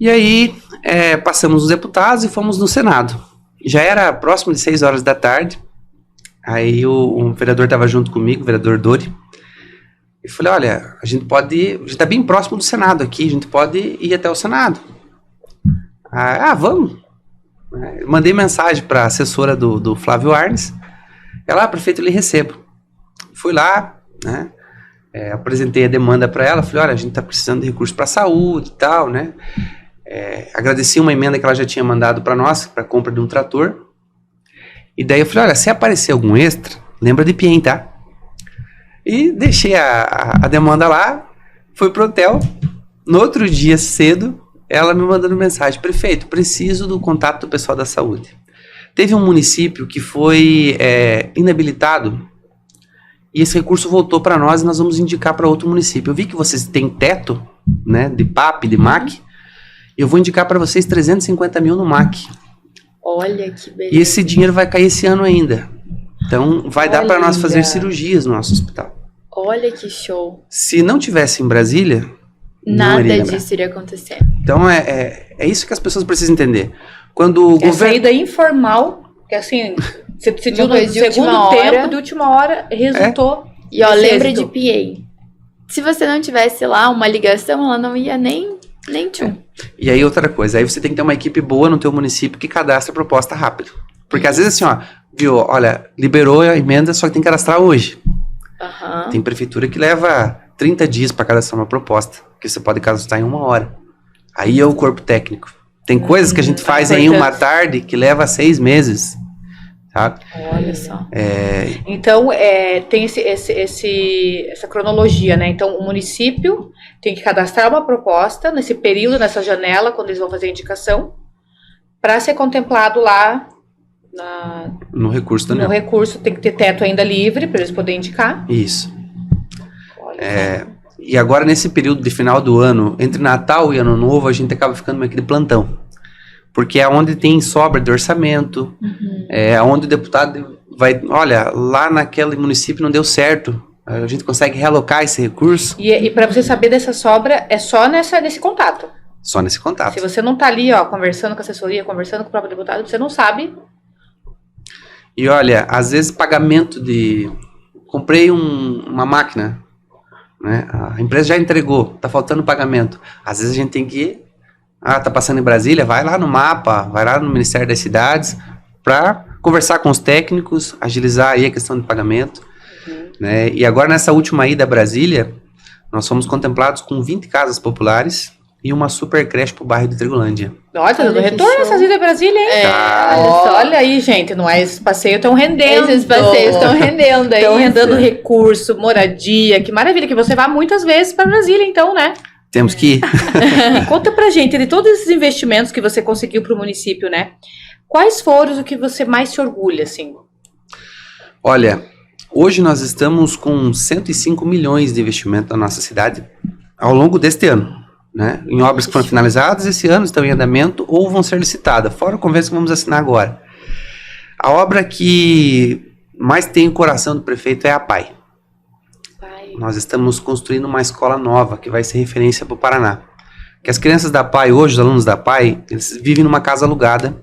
E aí, passamos os deputados e fomos no Senado. Já era próximo de 6 horas da tarde, aí o vereador estava junto comigo, o vereador Dori, e falei, olha, a gente está bem próximo do Senado aqui, a gente pode ir até o Senado. Vamos. Mandei mensagem para a assessora do Flávio Arnes, ela, prefeito, eu lhe recebo. Fui lá, né, apresentei a demanda para ela, falei, olha, a gente está precisando de recursos para a saúde e tal, né. Agradeci uma emenda que ela já tinha mandado para nós, para compra de um trator. E daí eu falei, olha, se aparecer algum extra, lembra de Piem, tá? E deixei a demanda lá, fui pro hotel. No outro dia cedo, ela me mandando mensagem, prefeito, preciso do contato do pessoal da saúde. Teve um município que foi inabilitado e esse recurso voltou para nós e nós vamos indicar para outro município. Eu vi que vocês têm teto, né, de PAP, de MAC. Eu vou indicar para vocês 350 mil no MAC. Olha que beleza. E esse dinheiro vai cair esse ano ainda. Então, vai dar para nós fazer cirurgias no nosso hospital. Olha que show. Se não tivesse em Brasília, nada disso iria acontecer. Então, é isso que as pessoas precisam entender. Quando o governo... saída informal, que assim, você decidiu no segundo tempo, de última hora, resultou. E ó, lembra de PA. Se você não tivesse lá uma ligação, ela não ia nem tchum. E aí outra coisa, aí você tem que ter uma equipe boa no teu município que cadastra a proposta rápido. Porque às vezes assim, olha, liberou a emenda, só que tem que cadastrar hoje. Tem prefeitura que leva 30 dias para cadastrar uma proposta, que você pode cadastrar em 1 hora. Aí é o corpo técnico. Tem coisas que a gente faz em uma tarde que leva 6 meses. Sabe? Olha só. Então, tem essa cronologia, né? Então, o município tem que cadastrar uma proposta nesse período, nessa janela, quando eles vão fazer a indicação, para ser contemplado lá no recurso também. No recurso tem que ter teto ainda livre para eles poderem indicar. Isso. E agora, nesse período de final do ano, entre Natal e Ano Novo, a gente acaba ficando meio que de plantão. Porque é onde tem sobra de orçamento, é onde o deputado vai, olha, lá naquele município não deu certo, a gente consegue realocar esse recurso. E para você saber dessa sobra, é só nesse contato? Só nesse contato. Se você não tá ali, ó, conversando com a assessoria, conversando com o próprio deputado, você não sabe. E olha, às vezes pagamento de... Comprei uma máquina, né? A empresa já entregou, tá faltando pagamento. Às vezes a gente tem que ir, tá passando em Brasília, vai lá no mapa, vai lá no Ministério das Cidades, para conversar com os técnicos, agilizar aí a questão de pagamento. Né? E agora nessa última ida a Brasília, nós fomos contemplados com 20 casas populares e uma super creche pro bairro de Trigolândia. Olha, tá dando Olha que retorno show. essas idas a Brasília, hein? Olha aí, gente, não é, esses passeios estão rendendo. Esses passeios estão rendendo, Estão isso. rendendo recurso, moradia, que maravilha, que você vá muitas vezes para Brasília, então, né? Temos que ir. E conta pra gente, de todos esses investimentos que você conseguiu pro município, né? Quais foram o que você mais se orgulha, assim? Olha, hoje nós estamos com 105 milhões de investimento na nossa cidade ao longo deste ano. Né? Em obras que foram finalizadas esse ano, estão em andamento ou vão ser licitadas, fora o convênio que vamos assinar agora. A obra que mais tem o coração do prefeito é a PAI. Nós estamos construindo uma escola nova que vai ser referência para o Paraná. Que as crianças da PAI hoje, os alunos da PAI, eles vivem numa casa alugada,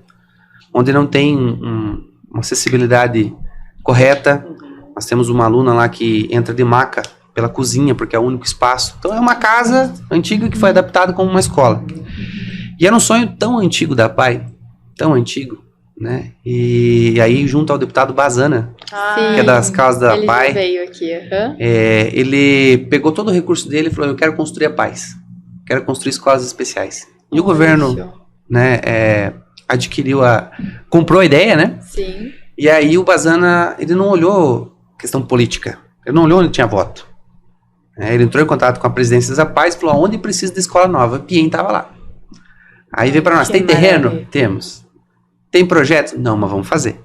onde não tem uma acessibilidade correta. Nós temos uma aluna lá que entra de maca pela cozinha, porque é o único espaço. Então é uma casa antiga que foi adaptada como uma escola. E era um sonho tão antigo da PAI, tão antigo, né? E aí, junto ao deputado Bazana, que é das casas da ele PAI, veio aqui, ele pegou todo o recurso dele e falou, eu quero construir a paz, quero construir escolas especiais. E o governo, né, comprou a ideia, né? Sim. E aí o Bazana, ele não olhou questão política, ele não olhou onde tinha voto. Ele entrou em contato com a presidência da Paz e falou, onde precisa de escola nova? Piem estava lá. Aí veio para nós, tem terreno? Maravilha. Temos. Tem projeto? Não, mas vamos fazer.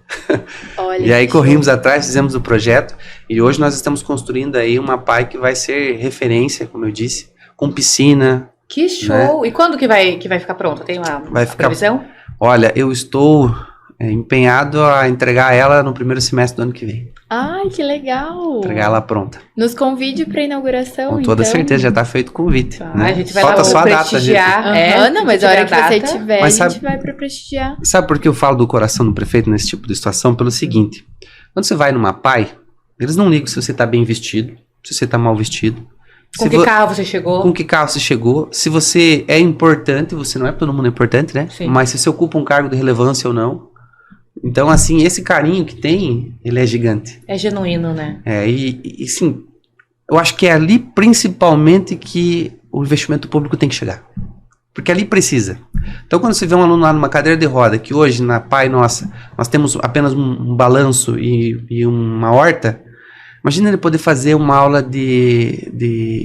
Olha, E aí que corrimos atrás, fizemos o projeto, e hoje nós estamos construindo aí uma PAI que vai ser referência, como eu disse, com piscina. Que show! E quando que vai ficar pronta? Tem uma Vai ficar- previsão? Olha, eu estou empenhado a entregar ela no primeiro semestre do ano que vem. Ai, que legal. Entregar ela pronta. Nos convide para inauguração, Com toda então. certeza, já está feito o convite. Tá, né? a gente vai Falta lá só a data, gente. prestigiar. Aham, não, mas a hora que você tiver tiver, Mas a gente sabe- vai para prestigiar. Sabe por que eu falo do coração do prefeito nesse tipo de situação? Pelo seguinte, quando você vai numa PAI, eles não ligam se você está bem vestido, se você está mal vestido. Com se que vo- carro você chegou? Com que carro você chegou, se você é importante, você não é, todo mundo é importante, né? Sim. Mas se você ocupa um cargo de relevância ou não. Então, assim, esse carinho que tem, ele é gigante. É genuíno, né? E sim, eu acho que é ali principalmente que o investimento público tem que chegar. Porque ali precisa. Então, quando você vê um aluno lá numa cadeira de roda, que hoje na PAI nossa, nós temos apenas um balanço e uma horta, imagina ele poder fazer uma aula de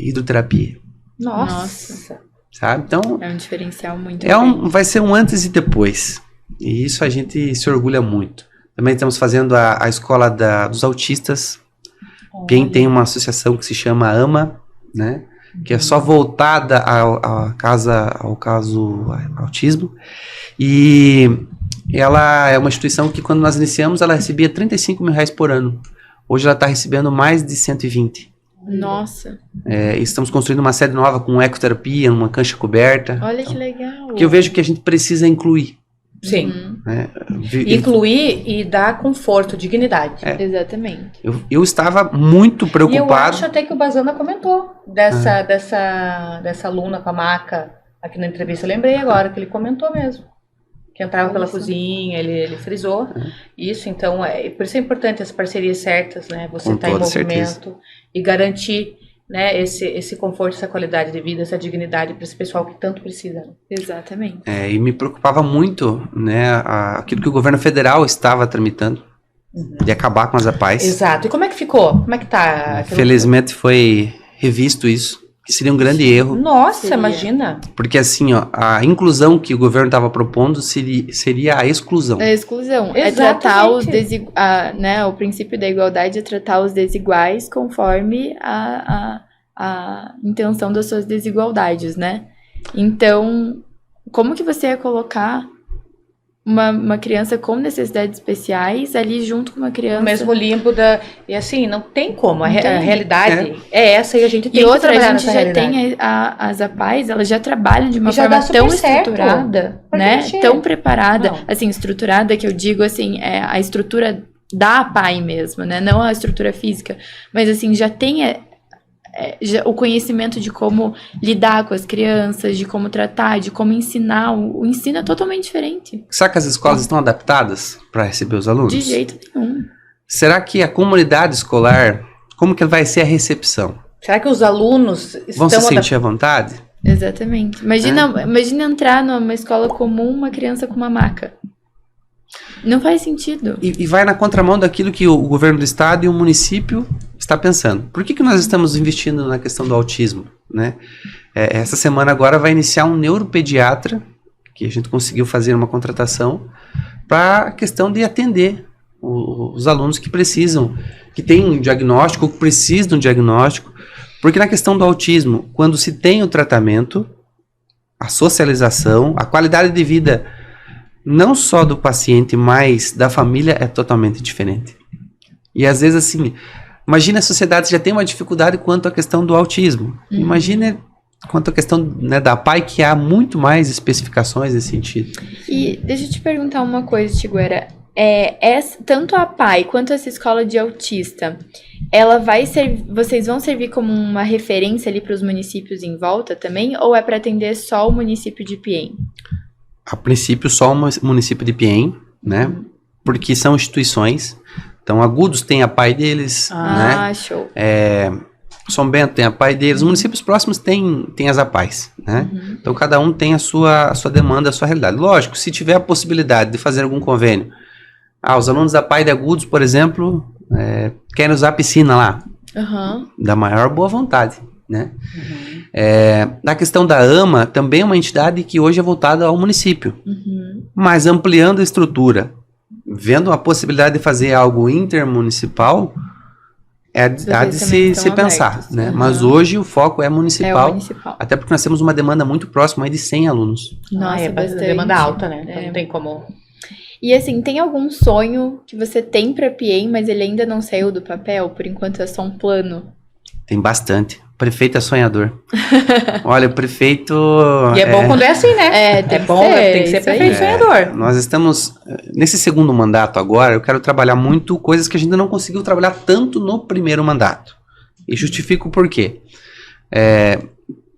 hidroterapia, Nossa. sabe? Então, É um diferencial muito grande. vai ser um antes e depois. E isso a gente se orgulha muito. Também estamos fazendo a escola dos autistas. Quem tem uma associação que se chama AMA, né? Que é só voltada ao caso autismo. E ela é uma instituição que, quando nós iniciamos, ela recebia R$35 mil por ano. Hoje ela está recebendo mais de 120. Nossa, E estamos construindo uma sede nova com ecoterapia, uma cancha coberta. olha que legal. Que eu vejo que a gente precisa incluir. Sim. Uhum, Né? Incluir e dar conforto, dignidade. exatamente. Eu estava muito E eu preocupado. acho até que o Bazana comentou dessa aluna com a maca aqui na entrevista. Eu lembrei agora que ele comentou mesmo. Que entrava pela Olha só. cozinha, ele frisou isso. Então, por isso é importante as parcerias certas, né? Você Com estar em toda movimento e garantir, né, esse conforto, essa qualidade de vida, essa dignidade para esse pessoal que tanto precisa. Né? Exatamente. E me preocupava muito, né, aquilo que o governo federal estava tramitando, de acabar com as APAES. Exato. E como é que ficou? Como é que tá? Felizmente foi revisto isso, que seria um grande erro, Nossa, Seria. imagina. porque assim, ó, a inclusão que o governo estava propondo seria a exclusão. A exclusão é tratar os Exatamente. né, o princípio da igualdade é tratar os desiguais conforme a intenção das suas desigualdades, né? Então, como que você ia colocar uma criança com necessidades especiais ali junto com uma criança. O mesmo limbo e assim, não tem como. A Não tem. realidade é essa e a gente tem E que outra, a trabalhar gente nessa já realidade. tem as APAES, elas já trabalham de uma E já forma dá super tão certo. estruturada, Pra né? mexer. Tão preparada, Não. assim, estruturada que eu digo, assim, é a estrutura da APAE mesmo, né? Não a estrutura física, mas assim, já tem o conhecimento de como lidar com as crianças, de como tratar, de como ensinar. O ensino é totalmente diferente. Será que as escolas estão adaptadas para receber os alunos? De jeito nenhum. Será que a comunidade escolar, como que vai ser a recepção? Será que os alunos Vão estão se sentir à vontade? Exatamente. Imagina entrar numa escola comum, uma criança com uma maca. Não faz sentido. E vai na contramão daquilo que o governo do estado e o município está pensando. Por que nós estamos investindo na questão do autismo, né? Essa semana agora vai iniciar um neuropediatra, que a gente conseguiu fazer uma contratação, para a questão de atender os alunos que precisam, que têm um diagnóstico, ou que precisam de um diagnóstico. Porque na questão do autismo, quando se tem o tratamento, a socialização, a qualidade de vida, não só do paciente, mas da família, é totalmente diferente. E às vezes assim, imagina a sociedade já tem uma dificuldade quanto à questão do autismo. Imagina quanto à questão, né, da APAE, que há muito mais especificações nesse sentido. E deixa eu te perguntar uma coisa, Tiguera. Tanto a APAE quanto essa escola de autista, ela vocês vão servir como uma referência ali para os municípios em volta também? Ou é para atender só o município de Piem? A princípio, só o município de Piem, né? Porque são instituições. Então, Agudos tem a APAE deles, né? Show. São Bento tem a APAE deles. Os municípios próximos têm as APAEs, né? Então, cada um tem a sua demanda, a sua realidade. Lógico, se tiver a possibilidade de fazer algum convênio. Os alunos da APAE de Agudos, por exemplo, querem usar a piscina lá. Da maior boa vontade, né? Na questão da AMA, também é uma entidade que hoje é voltada ao município. Mas ampliando a estrutura, vendo a possibilidade de fazer algo intermunicipal, há de se pensar, abertos, né? Mas hoje o foco é É o municipal, municipal. até porque nós temos uma demanda muito próxima aí de 100 alunos. Nossa, é bastante. demanda alta, né? Então não tem como. E assim, tem algum sonho que você tem pra Piem, mas ele ainda não saiu do papel? Por enquanto é só um plano? Tem bastante. O prefeito é sonhador. Olha, o prefeito... E é bom quando é assim, né? Tem que ser prefeito sonhador. Nós estamos... Nesse segundo mandato agora, eu quero trabalhar muito coisas que a gente não conseguiu trabalhar tanto no primeiro mandato. E justifico por quê.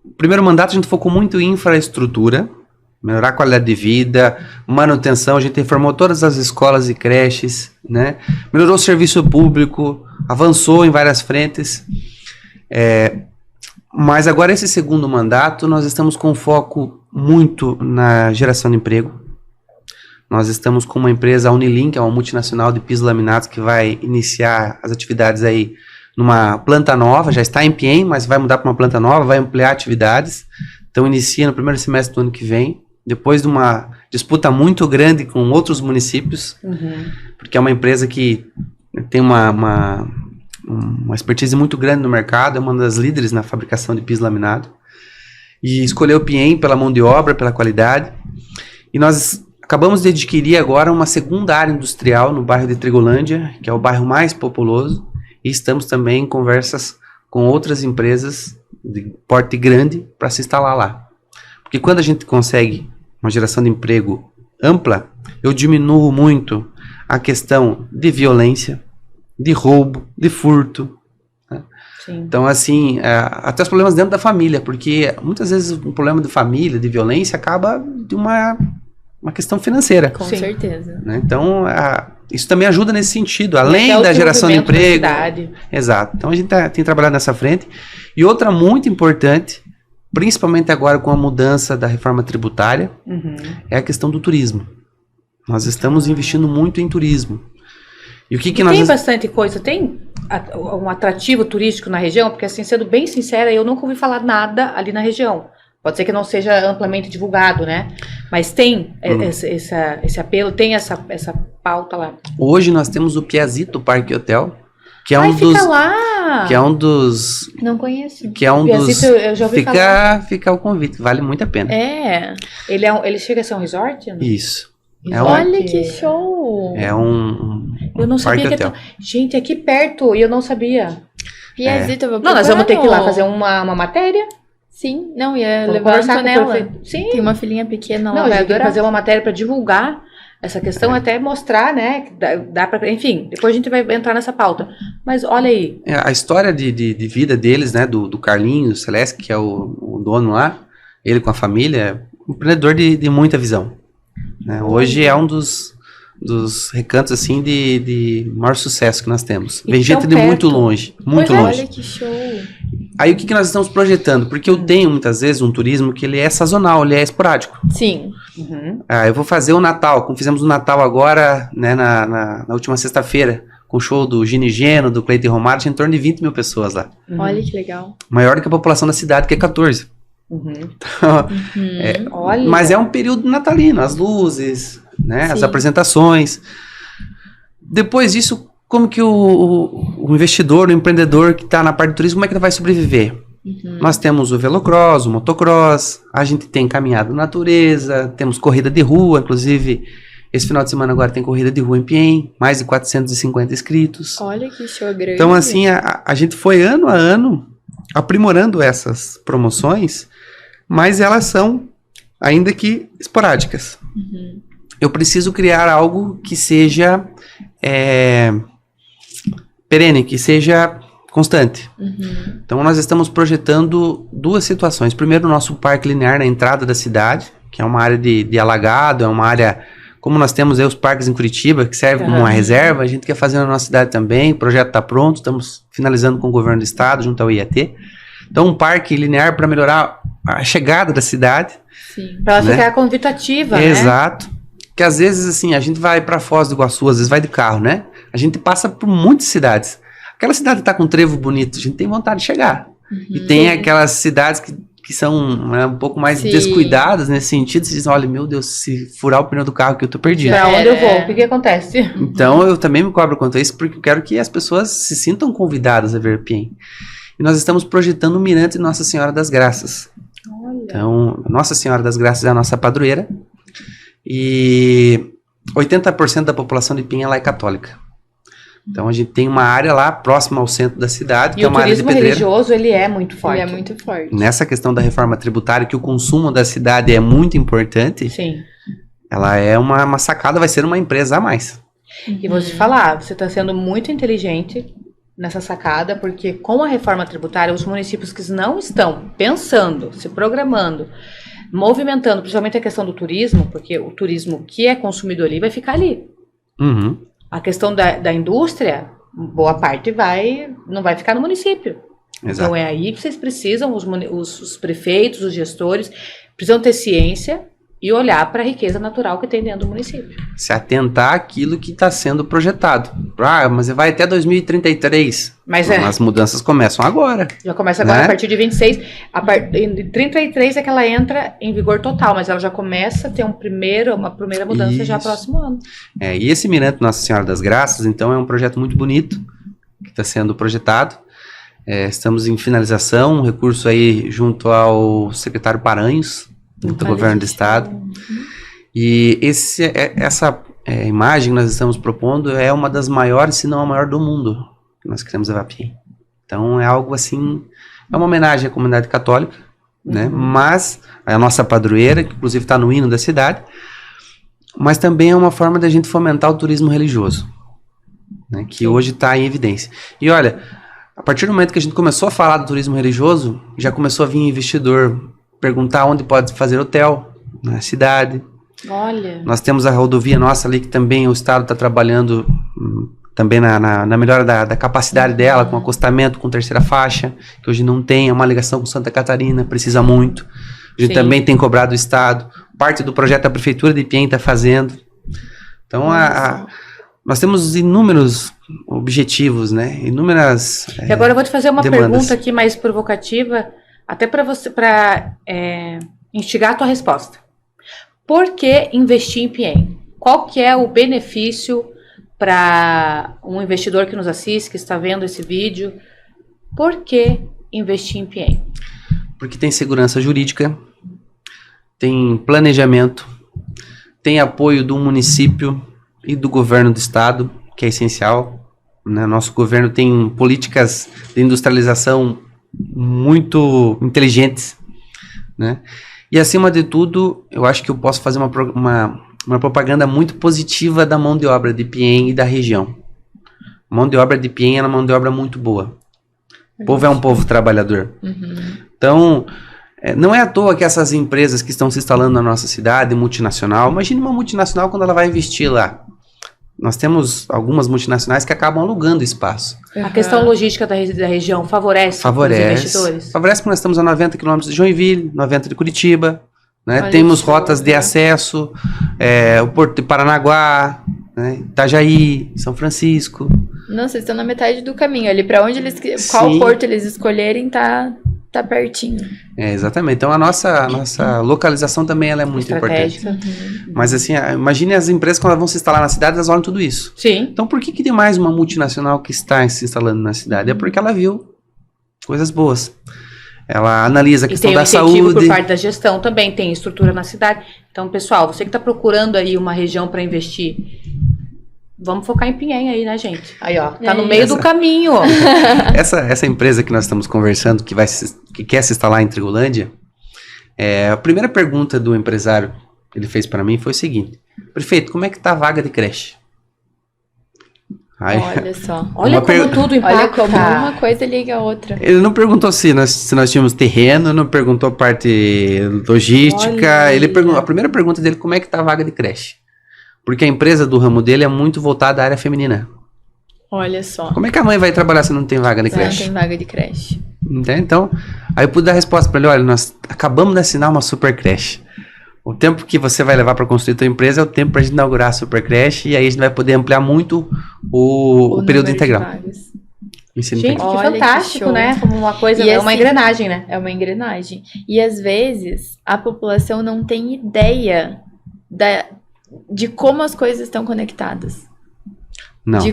No primeiro mandato a gente focou muito em infraestrutura, melhorar a qualidade de vida, manutenção, a gente reformou todas as escolas e creches, né? Melhorou o serviço público, avançou em várias frentes. Mas agora esse segundo mandato nós estamos com foco muito na geração de emprego. Nós estamos com uma empresa, a Unilink, que é uma multinacional de pisos laminados, que vai iniciar as atividades aí numa planta nova, já está em Piem, mas vai mudar para uma planta nova, vai ampliar atividades. Então inicia no primeiro semestre do ano que vem, depois de uma disputa muito grande com outros municípios, porque é uma empresa que tem uma expertise muito grande no mercado, é uma das líderes na fabricação de piso laminado, e escolheu o Piem pela mão de obra, pela qualidade, e nós acabamos de adquirir agora uma segunda área industrial no bairro de Trigolândia, que é o bairro mais populoso, e estamos também em conversas com outras empresas de porte grande para se instalar lá. Porque quando a gente consegue uma geração de emprego ampla, eu diminuo muito a questão de violência, de roubo, de furto. Né? Então, assim, até os problemas dentro da família, porque muitas vezes um problema de família, de violência, acaba de uma questão financeira. Com certeza. Né? Então, isso também ajuda nesse sentido, além da geração de emprego. Exato. Então, a gente tem trabalhado nessa frente. E outra muito importante, principalmente agora com a mudança da reforma tributária, é a questão do turismo. Nós estamos investindo muito em turismo. E o que nós... Tem bastante coisa, tem um atrativo turístico na região? Porque, assim, sendo bem sincera, eu nunca ouvi falar nada ali na região. Pode ser que não seja amplamente divulgado, né? Mas tem esse apelo, tem essa pauta lá. Hoje nós temos o Piazito Parque Hotel, que é fica lá! Que é um dos... Não conheço. Que é um Piazito, dos... eu já ouvi falar. Fica o convite, vale muito a pena. Ele chega a ser um resort? Não? Isso. Olha que show! É um Eu não sabia parque que é hotel. tão... Gente, aqui perto, e eu não sabia. Piazita, eu vou Não, nós vamos ter que ir lá procurar fazer uma matéria. Sim, não, ia Vamos levar a conversar com o Antonella. prefeito. Sim. Tem uma filhinha pequena lá, Não, vai a gente tem que adorar. fazer uma matéria para divulgar essa questão, até mostrar, né? Que dá para, enfim, depois a gente vai entrar nessa pauta. Mas olha aí. A história de vida deles, né, do Carlinhos Celeste, que é o dono lá, ele com a família, é um empreendedor de muita visão. Né? Hoje é um dos recantos, assim, de maior sucesso que nós temos. E Vem gente tão de muito perto. longe, muito Pois é. longe. Olha que show! Aí o que nós estamos projetando? Porque eu tenho, muitas vezes, um turismo que ele é sazonal, ele é esporádico. Sim. Uhum. Eu vou fazer o Natal, como fizemos o Natal agora, né, na última sexta-feira, com o show do Gini Geno, do Cleiton Romário, tinha em torno de 20 mil pessoas lá. Uhum. Olha que legal. Maior do que a população da cidade, que é 14. Uhum. Olha. Mas é um período natalino, as luzes, né, as Sim. apresentações. Depois disso, como que o investidor, o empreendedor que está na parte do turismo, como é que ele vai sobreviver? Nós temos o velocross, o motocross, a gente tem caminhada na natureza, temos corrida de rua, inclusive esse final de semana agora tem corrida de rua em Piem, mais de 450 inscritos. Olha que show grande. Então assim, a gente foi ano a ano aprimorando essas promoções, mas elas são ainda que esporádicas. Eu preciso criar algo que seja perene, que seja constante. Então nós estamos projetando duas situações. Primeiro, o nosso parque linear na entrada da cidade, que é uma área de alagado, é uma área, como nós temos aí os parques em Curitiba, que serve como uma reserva, a gente quer fazer na nossa cidade também, o projeto está pronto, estamos finalizando com o governo do estado, junto ao IAT. Então um parque linear para melhorar a chegada da cidade. Sim. Para ela Né? ficar convidativa, né? Exato. Que às vezes, assim, a gente vai para Foz do Iguaçu, às vezes vai de carro, né? A gente passa por muitas cidades. Aquela cidade que tá com trevo bonito, a gente tem vontade de chegar. E tem aquelas cidades que são, né, um pouco mais Sim. descuidadas nesse sentido. Você diz, olha, meu Deus, se furar o pneu do carro que eu tô perdido. Pra onde eu vou? O que acontece? Então, eu também me cobro quanto a isso, porque eu quero que as pessoas se sintam convidadas a ver Piem. E nós estamos projetando o Mirante Nossa Senhora das Graças. Olha. Então, Nossa Senhora das Graças é a nossa padroeira. E 80% da população de Piem ela é católica. Então a gente tem uma área lá próxima ao centro da cidade, que E é o uma área de turismo pedreira. religioso, ele é muito forte. Ele é muito forte. Nessa questão da reforma tributária, que o consumo da cidade é muito importante, Sim. ela é uma sacada, vai ser uma empresa a mais. E vou te falar, você está sendo muito inteligente nessa sacada, porque com a reforma tributária, os municípios que não estão pensando, se programando, movimentando, principalmente a questão do turismo, porque o turismo que é consumido ali vai ficar ali. Uhum. A questão da indústria, boa parte não vai ficar no município. Exato. Então é aí que vocês precisam, os prefeitos, os gestores, precisam ter ciência e olhar para a riqueza natural que tem dentro do município. Se atentar àquilo que está sendo projetado. Mas vai até 2033. Mas As mudanças começam agora. já começa agora Né? a partir de 26. Em 33 é que ela entra em vigor total, mas ela já começa a ter uma primeira mudança já Isso. próximo ano. E esse Mirante Nossa Senhora das Graças, então, é um projeto muito bonito que está sendo projetado. Estamos em finalização, um recurso aí junto ao secretário Paranhos, do Olha governo do que estado. E essa imagem que nós estamos propondo é uma das maiores, se não a maior do mundo, que nós queremos levar a Piem. Então é algo assim, é uma homenagem à comunidade católica, né? Mas é a nossa padroeira, que inclusive está no hino da cidade, mas também é uma forma da gente fomentar o turismo religioso, né? Que hoje está em evidência. E olha, a partir do momento que a gente começou a falar do turismo religioso, já começou a vir investidor perguntar onde pode fazer hotel na cidade. Olha. Nós temos a rodovia nossa ali, que também o estado está trabalhando também na melhora da capacidade dela, com acostamento com terceira faixa, que hoje não tem, é uma ligação com Santa Catarina, precisa muito. A gente Sim. também tem cobrado o estado, parte do projeto a prefeitura de Piem está fazendo. Então, nós temos inúmeros objetivos, né? Inúmeras E agora eu vou te fazer uma demandas. pergunta aqui mais provocativa, até para você, para instigar a tua resposta. Por que investir em Piem? Qual que é o benefício para um investidor que nos assiste, que está vendo esse vídeo? Por que investir em Piem? Porque tem segurança jurídica, tem planejamento, tem apoio do município e do governo do estado, que é essencial, né? Nosso governo tem políticas de industrialização muito inteligentes, né? E acima de tudo, eu acho que eu posso fazer uma propaganda muito positiva da mão de obra de Ipiem e da região. A mão de obra de Ipiem é uma mão de obra muito boa. O povo é um povo trabalhador. Então, não é à toa que essas empresas que estão se instalando na nossa cidade, multinacional, imagine uma multinacional quando ela vai investir lá. Nós temos algumas multinacionais que acabam alugando espaço. A questão logística da região favorece os investidores? Favorece porque nós estamos a 90 quilômetros de Joinville, 90 de Curitiba, né? Olha, Temos show, rotas de acesso, o Porto de Paranaguá, né? Itajaí, São Francisco. Nossa, eles estão na metade do caminho ali. Pra onde qual Sim. porto eles escolherem, tá pertinho. Exatamente. Então a nossa localização também ela é muito importante. Mas assim, imagine as empresas quando elas vão se instalar na cidade, elas olham tudo isso. Sim. Então por que tem mais uma multinacional que está se instalando na cidade? É porque ela viu coisas boas. Ela analisa a questão da saúde. E tem por parte da gestão também, tem estrutura na cidade. Então, pessoal, você que está procurando aí uma região para investir, vamos focar em Pinhém aí, né, gente? Aí, ó, tá no meio do caminho. Essa empresa que nós estamos conversando, que quer se instalar em Trigolândia, a primeira pergunta do empresário que ele fez para mim foi o seguinte: prefeito, como é que tá a vaga de creche? Aí, Olha só. Olha como tudo impacta. Olha como uma coisa liga a outra. ele não perguntou se nós tínhamos terreno, não perguntou a parte logística. Olha. A primeira pergunta dele, como é que tá a vaga de creche? Porque a empresa do ramo dele é muito voltada à área feminina. Olha só. Como é que a mãe vai trabalhar se não tem vaga de Se não creche? tem vaga de creche. Entende? Então, aí eu pude dar a resposta para ele: olha, nós acabamos de assinar uma super creche. O tempo que você vai levar para construir a tua empresa é o tempo para a gente inaugurar a super creche, e aí a gente vai poder ampliar muito o período número de integral. vagas. Ensino Gente, integral. que Olha, que fantástico, show. né? Como uma coisa, E é uma assim, engrenagem, né? É uma engrenagem. E às vezes a população não tem ideia de como as coisas estão conectadas. Não. De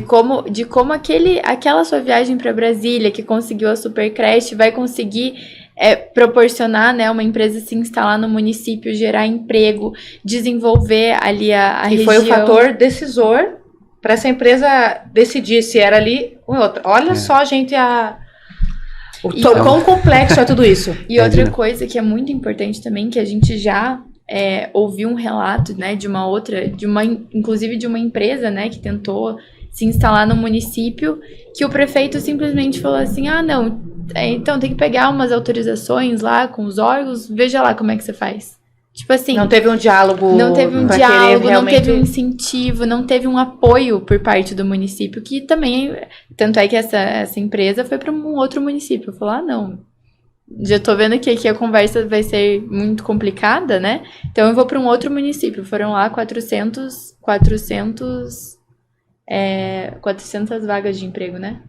como aquela sua viagem para Brasília, que conseguiu a super creche, vai conseguir proporcionar, né, uma empresa se instalar no município, gerar emprego, desenvolver ali a E região. foi o fator decisor para essa empresa decidir se era ali ou outra. Olha só, gente, quão complexo é tudo isso. E outra coisa que é muito importante também, que a gente já ouviu um relato, né, inclusive de uma empresa, né, que tentou se instalar no município, que o prefeito simplesmente falou assim: ah, não, então tem que pegar umas autorizações lá com os órgãos, veja lá como é que você faz. Tipo assim... Não teve um diálogo. Não teve um pra diálogo, querer realmente... não teve um incentivo, não teve um apoio por parte do município, que também... Tanto é que essa empresa foi para um outro município. Falou: ah, não, já tô vendo que aqui a conversa vai ser muito complicada, né? Então eu vou para um outro município. Foram lá 400 vagas de emprego, né?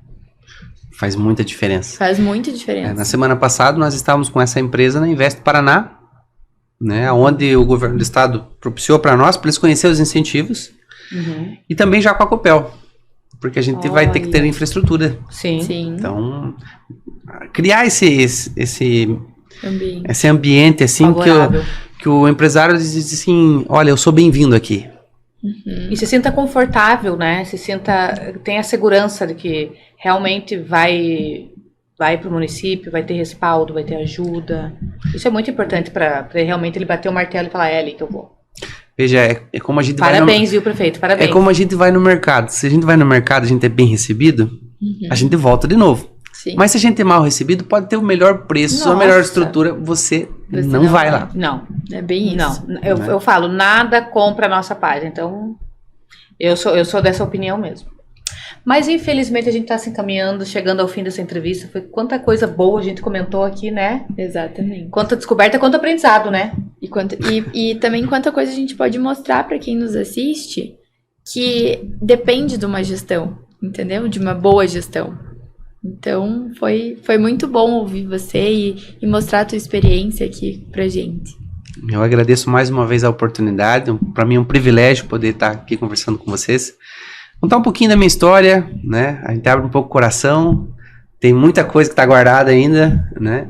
Faz muita diferença. Faz muita diferença. Na semana passada nós estávamos com essa empresa na Invest Paraná, né, onde o governo do estado propiciou para nós, para eles conhecerem os incentivos, e também já com a Copel, porque a gente vai ter que ter infraestrutura. Sim. Então, Criar esse ambiente assim que o empresário diz assim: olha, eu sou bem-vindo aqui. E se sinta confortável, né? Tenha a segurança de que realmente vai para o município, vai ter respaldo, vai ter ajuda. Isso é muito importante para realmente ele bater o martelo e falar: é ali que eu vou. Veja, é como a gente Parabéns, viu, prefeito? Parabéns. É como a gente vai no mercado. Se a gente vai no mercado, a gente é bem recebido, a gente volta de novo. sim. Mas se a gente é mal recebido, pode ter o melhor preço, a melhor estrutura, você não vai lá. Não. É bem isso. Não. Eu falo, nada compra a nossa paz. Então, eu sou dessa opinião mesmo. Mas, infelizmente, a gente está se encaminhando, chegando ao fim dessa entrevista. Foi quanta coisa boa a gente comentou aqui, né? Exatamente. Quanta descoberta, quanto aprendizado, né? E também quanta coisa a gente pode mostrar para quem nos assiste, que depende de uma gestão, entendeu? De uma boa gestão. Então, foi muito bom ouvir você e mostrar a tua experiência aqui pra gente. Eu agradeço mais uma vez a oportunidade. Para mim é um privilégio poder estar aqui conversando com vocês. Contar um pouquinho da minha história, né? A gente abre um pouco o coração. Tem muita coisa que está guardada ainda, né?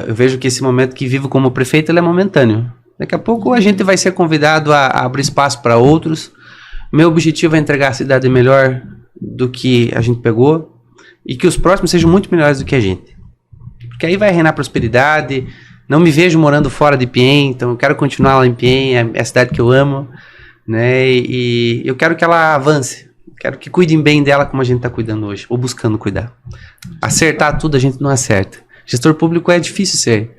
Eu vejo que esse momento que vivo como prefeito, ele é momentâneo. Daqui a pouco a gente vai ser convidado a abrir espaço para outros. Meu objetivo é entregar a cidade melhor do que a gente pegou e que os próximos sejam muito melhores do que a gente. Porque aí vai reinar prosperidade. Não me vejo morando fora de Ipiem, então eu quero continuar lá em Ipiem, é a cidade que eu amo, né? E eu quero que ela avance. Quero que cuidem bem dela como a gente está cuidando hoje, ou buscando cuidar. Acertar tudo a gente não acerta. Gestor público é difícil ser.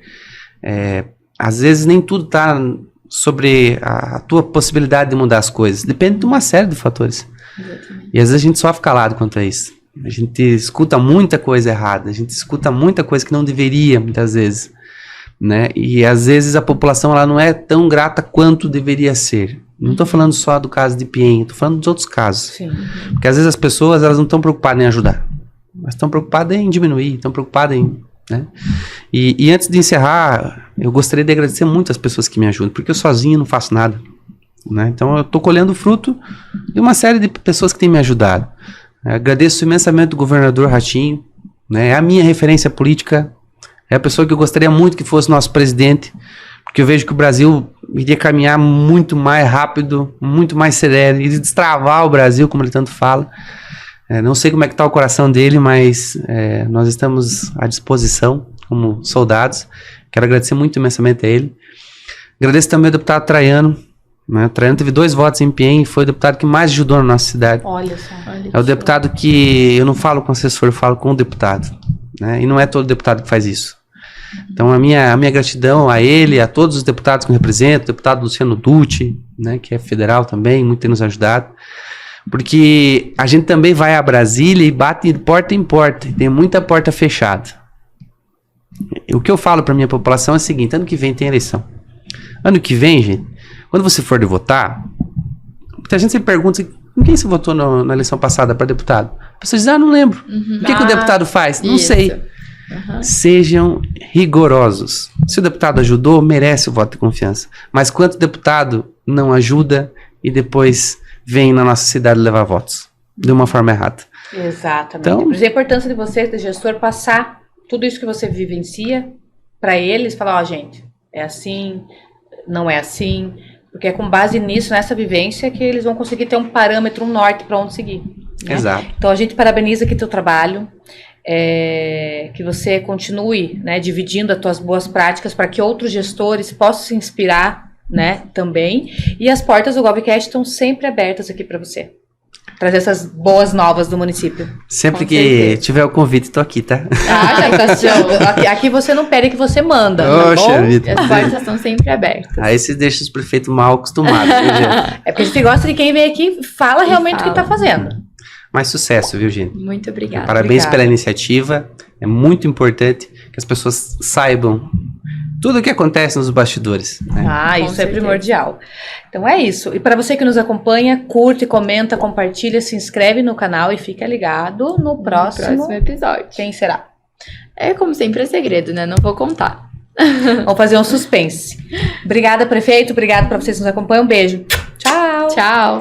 Às vezes nem tudo está sobre a tua possibilidade de mudar as coisas. Depende de uma série de fatores. Exatamente. E às vezes a gente sofre calado quanto a isso. A gente escuta muita coisa errada, a gente escuta muita coisa que não deveria, muitas vezes. Né? E às vezes a população ela não é tão grata quanto deveria ser. Não estou falando só do caso de Ipiem, estou falando dos outros casos. Sim. Porque às vezes as pessoas elas não estão preocupadas em ajudar, mas estão preocupadas em diminuir, estão preocupadas em... Né? E antes de encerrar, eu gostaria de agradecer muito as pessoas que me ajudam, porque eu sozinho não faço nada. Né? Então eu estou colhendo o fruto de uma série de pessoas que têm me ajudado. Agradeço imensamente o governador Ratinho, né? É a minha referência política, é a pessoa que eu gostaria muito que fosse nosso presidente, porque eu vejo que o Brasil iria caminhar muito mais rápido, muito mais sereno, iria destravar o Brasil, como ele tanto fala. Não sei como é que está o coração dele, mas nós estamos à disposição como soldados. Quero agradecer muito imensamente a ele. Agradeço também ao deputado Traiano. Né? O Traiano teve 2 votos em Ipiem, foi o deputado que mais ajudou na nossa cidade. Olha só. É o deputado que eu não falo com o assessor, eu falo com o deputado. Né? E não é todo deputado que faz isso. Então a minha gratidão a ele, a todos os deputados que eu represento, o deputado Luciano Dutti, né, que é federal também, muito tem nos ajudado. Porque a gente também vai a Brasília e bate de porta em porta, tem muita porta fechada. O que eu falo para minha população é o seguinte: ano que vem tem eleição. Ano que vem, gente, quando você for de votar, muita gente se pergunta em quem você votou na eleição passada para deputado. A pessoa diz, não lembro. O que o deputado faz? Não sei. Uhum. Sejam rigorosos. Se o deputado ajudou, merece o voto de confiança. Mas quanto deputado não ajuda e depois vem na nossa cidade levar votos de uma forma errada? Exatamente. Então, Por isso a importância de você, de gestor, passar tudo isso que você vivencia para eles, falar, gente, é assim, não é assim, porque é com base nisso, nessa vivência, que eles vão conseguir ter um parâmetro, um norte para onde seguir. Né? Exato. Então a gente parabeniza aqui teu trabalho, que você continue, né, dividindo as tuas boas práticas para que outros gestores possam se inspirar, né, também. E as portas do GovCast estão sempre abertas aqui para você trazer essas boas novas do município. Sempre Com que certeza. tiver o convite, tô aqui, tá? Aqui você não pede, que você manda. Poxa tá bom? vida. As portas estão sempre abertas. Aí você deixa os prefeitos mal acostumados, viu, gente? É porque a gente gosta de quem vem aqui e fala realmente o que fala. tá fazendo. Mais sucesso, viu, gente? Muito obrigada. Parabéns Obrigada. pela iniciativa. É muito importante que as pessoas saibam tudo o que acontece nos bastidores. Né? Ah, Com isso certeza. é primordial. Então é isso. E para você que nos acompanha, curte, comenta, compartilha, se inscreve no canal e fica ligado no próximo. Episódio. Quem será? É como sempre, é segredo, né? Não vou contar. Vamos fazer um suspense. Obrigada, prefeito. Obrigado para vocês que nos acompanham. Um beijo. Tchau. Tchau.